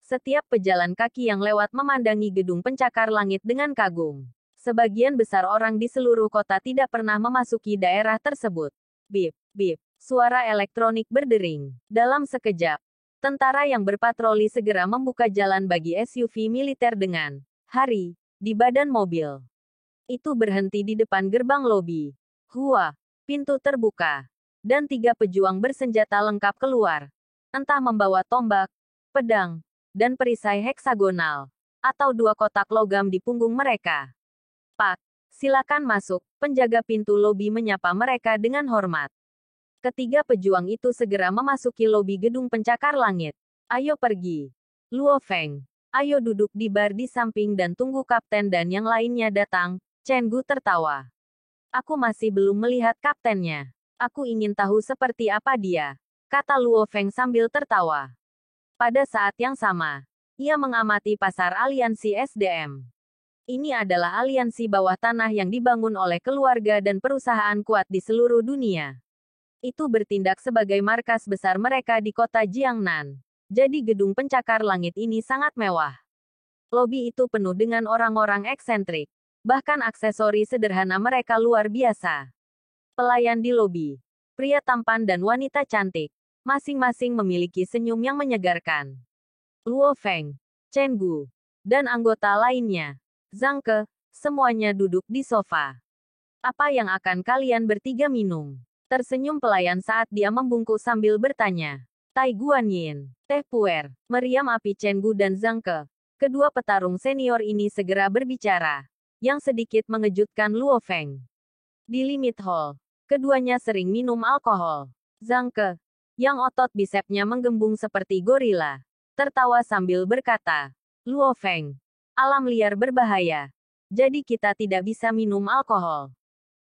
Setiap pejalan kaki yang lewat memandangi gedung pencakar langit dengan kagum. Sebagian besar orang di seluruh kota tidak pernah memasuki daerah tersebut. Bip, bip, suara elektronik berdering. Dalam sekejap, tentara yang berpatroli segera membuka jalan bagi SUV militer dengan hari di badan mobil. Itu berhenti di depan gerbang lobi. Hua, pintu terbuka, dan 3 pejuang bersenjata lengkap keluar. Entah membawa tombak, pedang, dan perisai heksagonal, atau 2 kotak logam di punggung mereka. Pak, silakan masuk, penjaga pintu lobi menyapa mereka dengan hormat. Ketiga pejuang itu segera memasuki lobi gedung pencakar langit. Ayo pergi. Luo Feng, ayo duduk di bar di samping dan tunggu kapten dan yang lainnya datang. Chen Gu tertawa. Aku masih belum melihat kaptennya. Aku ingin tahu seperti apa dia, kata Luo Feng sambil tertawa. Pada saat yang sama, ia mengamati pasar aliansi SDM. Ini adalah aliansi bawah tanah yang dibangun oleh keluarga dan perusahaan kuat di seluruh dunia. Itu bertindak sebagai markas besar mereka di kota Jiangnan. Jadi gedung pencakar langit ini sangat mewah. Lobi itu penuh dengan orang-orang eksentrik. Bahkan aksesori sederhana mereka luar biasa. Pelayan di lobi, pria tampan dan wanita cantik, masing-masing memiliki senyum yang menyegarkan. Luo Feng, Chen Gu, dan anggota lainnya, Zhang Ke, semuanya duduk di sofa. Apa yang akan kalian bertiga minum? Tersenyum pelayan saat dia membungkuk sambil bertanya. Tai Guanyin, teh puer, meriam api Chen Gu dan Zhang Ke. Kedua petarung senior ini segera berbicara, yang sedikit mengejutkan Luo Feng. Di Limit Hall, keduanya sering minum alkohol. Zhang Ke, yang otot bisepnya menggembung seperti gorila, tertawa sambil berkata, Luo Feng, alam liar berbahaya. Jadi kita tidak bisa minum alkohol.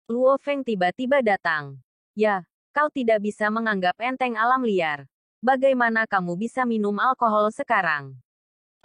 Luo Feng tiba-tiba datang. Ya, kau tidak bisa menganggap enteng alam liar. Bagaimana kamu bisa minum alkohol sekarang?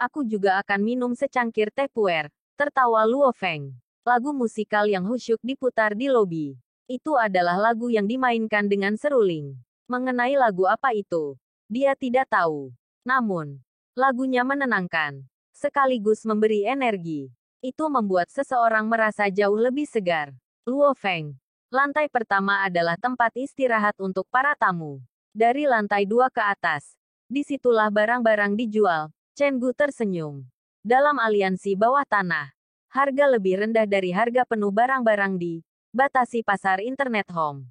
Aku juga akan minum secangkir teh puer, tertawa Luo Feng. Lagu musikal yang khusyuk diputar di lobi. Itu adalah lagu yang dimainkan dengan seruling. Mengenai lagu apa itu, dia tidak tahu. Namun, lagunya menenangkan, sekaligus memberi energi. Itu membuat seseorang merasa jauh lebih segar. Luo Feng. Lantai pertama adalah tempat istirahat untuk para tamu. Dari lantai 2 ke atas, disitulah barang-barang dijual. Chen Gu tersenyum. Dalam aliansi bawah tanah, harga lebih rendah dari harga penuh barang-barang di batasi pasar internet home.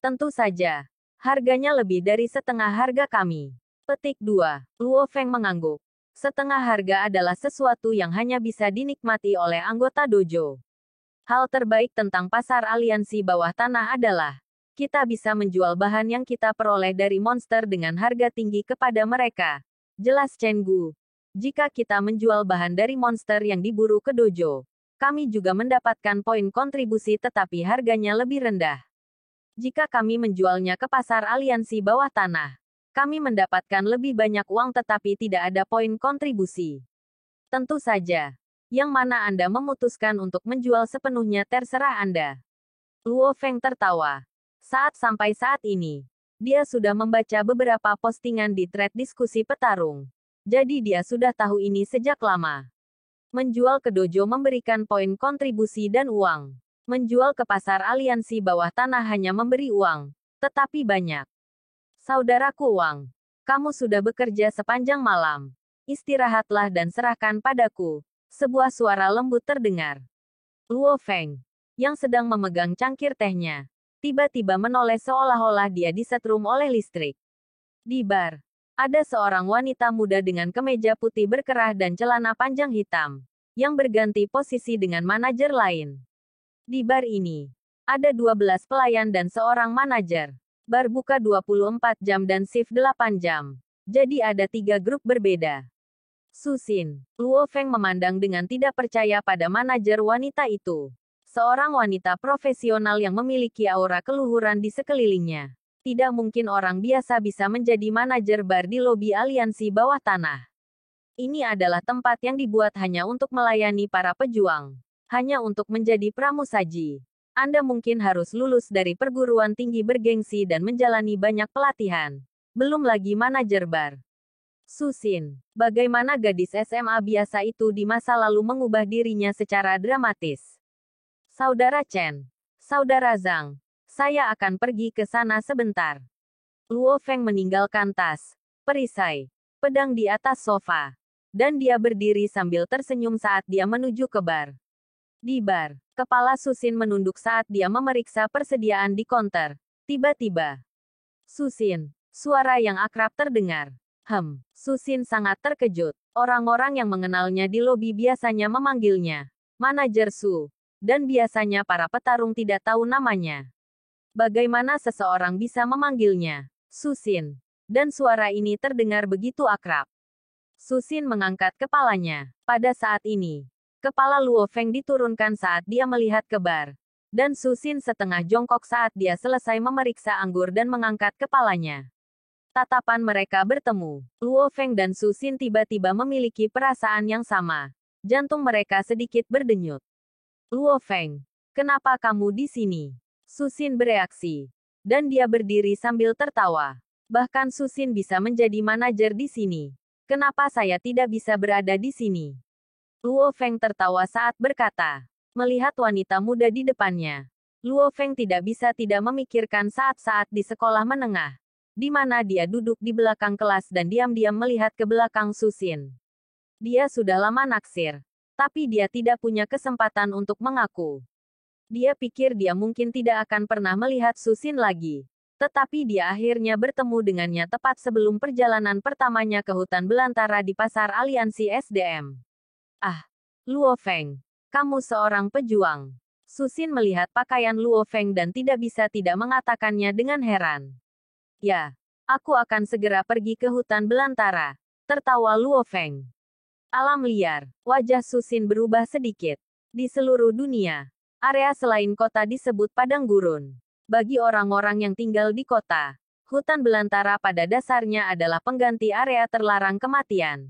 Tentu saja, harganya lebih dari setengah harga kami. Petik 2. Luo Feng mengangguk. Setengah harga adalah sesuatu yang hanya bisa dinikmati oleh anggota dojo. Hal terbaik tentang pasar aliansi bawah tanah adalah, kita bisa menjual bahan yang kita peroleh dari monster dengan harga tinggi kepada mereka. Jelas Chen Gu. Jika kita menjual bahan dari monster yang diburu ke dojo, kami juga mendapatkan poin kontribusi tetapi harganya lebih rendah. Jika kami menjualnya ke pasar aliansi bawah tanah, kami mendapatkan lebih banyak uang tetapi tidak ada poin kontribusi. Tentu saja, yang mana Anda memutuskan untuk menjual sepenuhnya terserah Anda. Luo Feng tertawa. Sampai saat ini, dia sudah membaca beberapa postingan di thread diskusi petarung. Jadi dia sudah tahu ini sejak lama. Menjual ke dojo memberikan poin kontribusi dan uang. Menjual ke pasar aliansi bawah tanah hanya memberi uang, tetapi banyak. Saudaraku Wang, kamu sudah bekerja sepanjang malam. Istirahatlah dan serahkan padaku. Sebuah suara lembut terdengar. Luo Feng, yang sedang memegang cangkir tehnya, tiba-tiba menoleh seolah-olah dia disetrum oleh listrik. Di bar, ada seorang wanita muda dengan kemeja putih berkerah dan celana panjang hitam, yang berganti posisi dengan manajer lain. Di bar ini, ada 12 pelayan dan seorang manajer. Bar buka 24 jam dan shift 8 jam. Jadi ada 3 grup berbeda. Susin, Luo Feng memandang dengan tidak percaya pada manajer wanita itu. Seorang wanita profesional yang memiliki aura keluhuran di sekelilingnya. Tidak mungkin orang biasa bisa menjadi manajer bar di lobi aliansi bawah tanah. Ini adalah tempat yang dibuat hanya untuk melayani para pejuang. Hanya untuk menjadi pramusaji. Anda mungkin harus lulus dari perguruan tinggi bergengsi dan menjalani banyak pelatihan. Belum lagi manajer bar. Susin, bagaimana gadis SMA biasa itu di masa lalu mengubah dirinya secara dramatis? Saudara Chen, Saudara Zhang, saya akan pergi ke sana sebentar. Luo Feng meninggalkan tas, perisai, pedang di atas sofa. Dan dia berdiri sambil tersenyum saat dia menuju ke bar. Di bar, kepala Susin menunduk saat dia memeriksa persediaan di konter. Tiba-tiba, Susin, suara yang akrab terdengar. Susin sangat terkejut. Orang-orang yang mengenalnya di lobi biasanya memanggilnya Manajer Su. Dan biasanya para petarung tidak tahu namanya. Bagaimana seseorang bisa memanggilnya Susin? Dan suara ini terdengar begitu akrab. Susin mengangkat kepalanya. Pada saat ini, kepala Luo Feng diturunkan saat dia melihat ke bar. Dan Susin setengah jongkok saat dia selesai memeriksa anggur dan mengangkat kepalanya. Tatapan mereka bertemu. Luo Feng dan Susin tiba-tiba memiliki perasaan yang sama. Jantung mereka sedikit berdenyut. Luo Feng, kenapa kamu di sini? Susin bereaksi. Dan dia berdiri sambil tertawa. Bahkan Susin bisa menjadi manajer di sini. Kenapa saya tidak bisa berada di sini? Luo Feng tertawa saat berkata. Melihat wanita muda di depannya, Luo Feng tidak bisa tidak memikirkan saat-saat di sekolah menengah, di mana dia duduk di belakang kelas dan diam-diam melihat ke belakang Susin. Dia sudah lama naksir, tapi dia tidak punya kesempatan untuk mengaku. Dia pikir dia mungkin tidak akan pernah melihat Susin lagi. Tetapi dia akhirnya bertemu dengannya tepat sebelum perjalanan pertamanya ke hutan belantara di pasar aliansi SDM. Ah, Luo Feng, kamu seorang pejuang. Susin melihat pakaian Luo Feng dan tidak bisa tidak mengatakannya dengan heran. Ya, aku akan segera pergi ke hutan belantara, tertawa Luo Feng. Alam liar, wajah Susin berubah sedikit. Di seluruh dunia, area selain kota disebut padang gurun. Bagi orang-orang yang tinggal di kota, hutan belantara pada dasarnya adalah pengganti area terlarang kematian.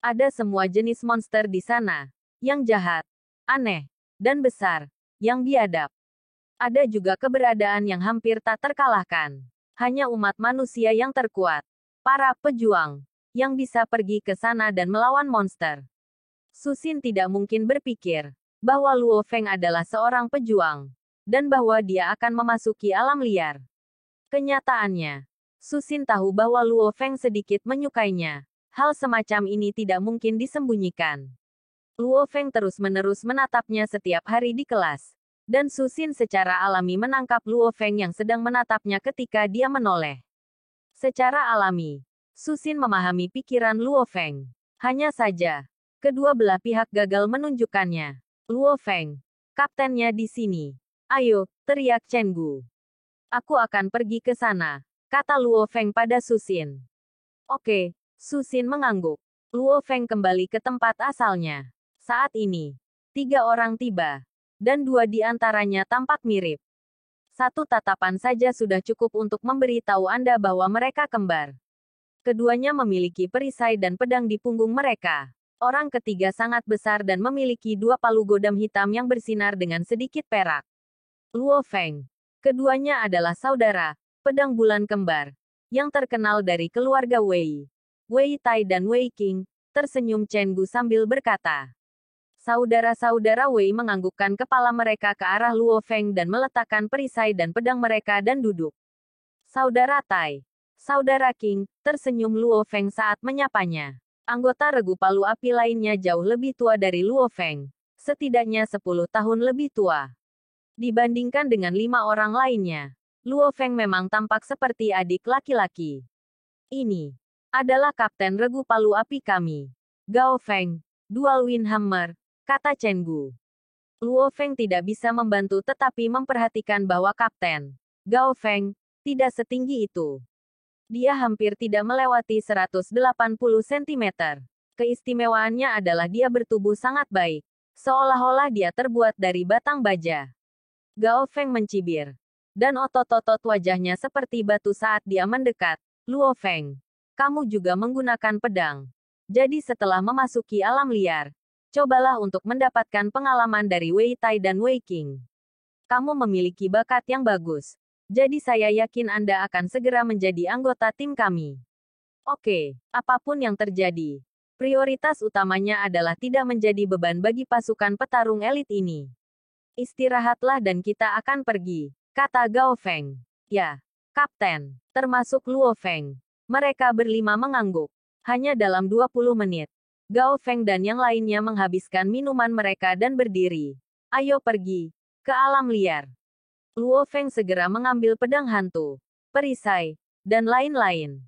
Ada semua jenis monster di sana, yang jahat, aneh, dan besar, yang biadab. Ada juga keberadaan yang hampir tak terkalahkan. Hanya umat manusia yang terkuat, para pejuang, yang bisa pergi ke sana dan melawan monster. Susin tidak mungkin berpikir bahwa Luo Feng adalah seorang pejuang, dan bahwa dia akan memasuki alam liar. Kenyataannya, Susin tahu bahwa Luo Feng sedikit menyukainya. Hal semacam ini tidak mungkin disembunyikan. Luo Feng terus-menerus menatapnya setiap hari di kelas. Dan Susin secara alami menangkap Luo Feng yang sedang menatapnya ketika dia menoleh. Secara alami, Susin memahami pikiran Luo Feng. Hanya saja, kedua belah pihak gagal menunjukkannya. Luo Feng, kaptennya di sini. Ayo, teriak Chen Gu. Aku akan pergi ke sana, kata Luo Feng pada Susin. Oke. Susin mengangguk. Luo Feng kembali ke tempat asalnya. Saat ini, 3 orang tiba. Dan 2 di antaranya tampak mirip. Satu tatapan saja sudah cukup untuk memberitahu Anda bahwa mereka kembar. Keduanya memiliki perisai dan pedang di punggung mereka. Orang ketiga sangat besar dan memiliki 2 palu godam hitam yang bersinar dengan sedikit perak. Luo Feng. Keduanya adalah saudara, pedang bulan kembar, yang terkenal dari keluarga Wei. Wei Tai dan Wei Qing, tersenyum Chen Gu sambil berkata. Saudara-saudara Wei menganggukkan kepala mereka ke arah Luo Feng dan meletakkan perisai dan pedang mereka dan duduk. Saudara Tai. Saudara Qing, tersenyum Luo Feng saat menyapanya. Anggota regu palu api lainnya jauh lebih tua dari Luo Feng. Setidaknya 10 tahun lebih tua. Dibandingkan dengan 5 orang lainnya, Luo Feng memang tampak seperti adik laki-laki. Ini adalah kapten regu palu api kami. Gao Feng, Dual Wind Hammer, kata Chen Gu. Luo Feng tidak bisa membantu tetapi memperhatikan bahwa kapten Gao Feng tidak setinggi itu. Dia hampir tidak melewati 180 cm. Keistimewaannya adalah dia bertubuh sangat baik, seolah-olah dia terbuat dari batang baja. Gao Feng mencibir, dan otot-otot wajahnya seperti batu saat dia mendekat. Luo Feng, kamu juga menggunakan pedang. Jadi setelah memasuki alam liar, cobalah untuk mendapatkan pengalaman dari Wei Tai dan Wei Qing. Kamu memiliki bakat yang bagus. Jadi saya yakin Anda akan segera menjadi anggota tim kami. Oke, apapun yang terjadi, prioritas utamanya adalah tidak menjadi beban bagi pasukan petarung elit ini. Istirahatlah dan kita akan pergi, kata Gao Feng. Ya, Kapten, termasuk Luo Feng. Mereka berlima mengangguk. Hanya dalam 20 menit, Gao Feng dan yang lainnya menghabiskan minuman mereka dan berdiri. Ayo pergi ke alam liar. Luo Feng segera mengambil pedang hantu, perisai, dan lain-lain.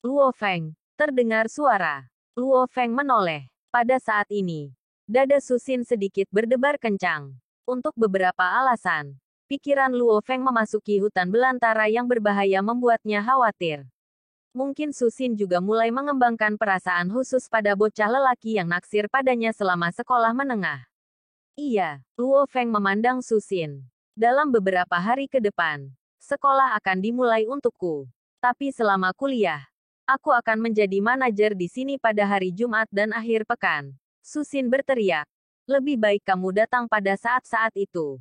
Luo Feng, terdengar suara. Luo Feng menoleh. Pada saat ini, dada Susin sedikit berdebar kencang. Untuk beberapa alasan, pikiran Luo Feng memasuki hutan belantara yang berbahaya membuatnya khawatir. Mungkin Susin juga mulai mengembangkan perasaan khusus pada bocah lelaki yang naksir padanya selama sekolah menengah. Iya, Luo Feng memandang Susin. Dalam beberapa hari ke depan, sekolah akan dimulai untukku. Tapi selama kuliah, aku akan menjadi manajer di sini pada hari Jumat dan akhir pekan. Susin berteriak. Lebih baik kamu datang pada saat-saat itu.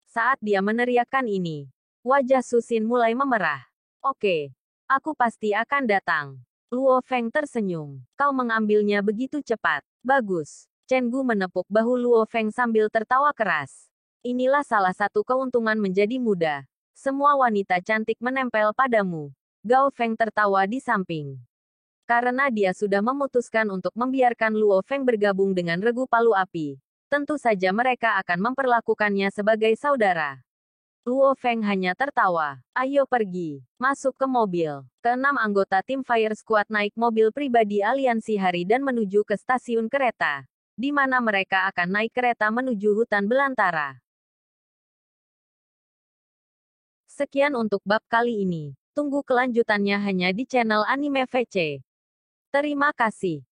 Saat dia meneriakkan ini, Wajah Susin mulai memerah. Oke. Aku pasti akan datang. Luo Feng tersenyum. Kau mengambilnya begitu cepat. Bagus. Chen Gu menepuk bahu Luo Feng sambil tertawa keras. Inilah salah satu keuntungan menjadi muda. Semua wanita cantik menempel padamu. Gao Feng tertawa di samping. Karena dia sudah memutuskan untuk membiarkan Luo Feng bergabung dengan regu palu api. Tentu saja mereka akan memperlakukannya sebagai saudara. Luo Feng hanya tertawa. Ayo pergi. Masuk ke mobil. Keenam anggota tim Fire Squad naik mobil pribadi aliansi hari dan menuju ke stasiun kereta, di mana mereka akan naik kereta menuju hutan belantara. Sekian untuk bab kali ini. Tunggu kelanjutannya hanya di channel Anime VC. Terima kasih.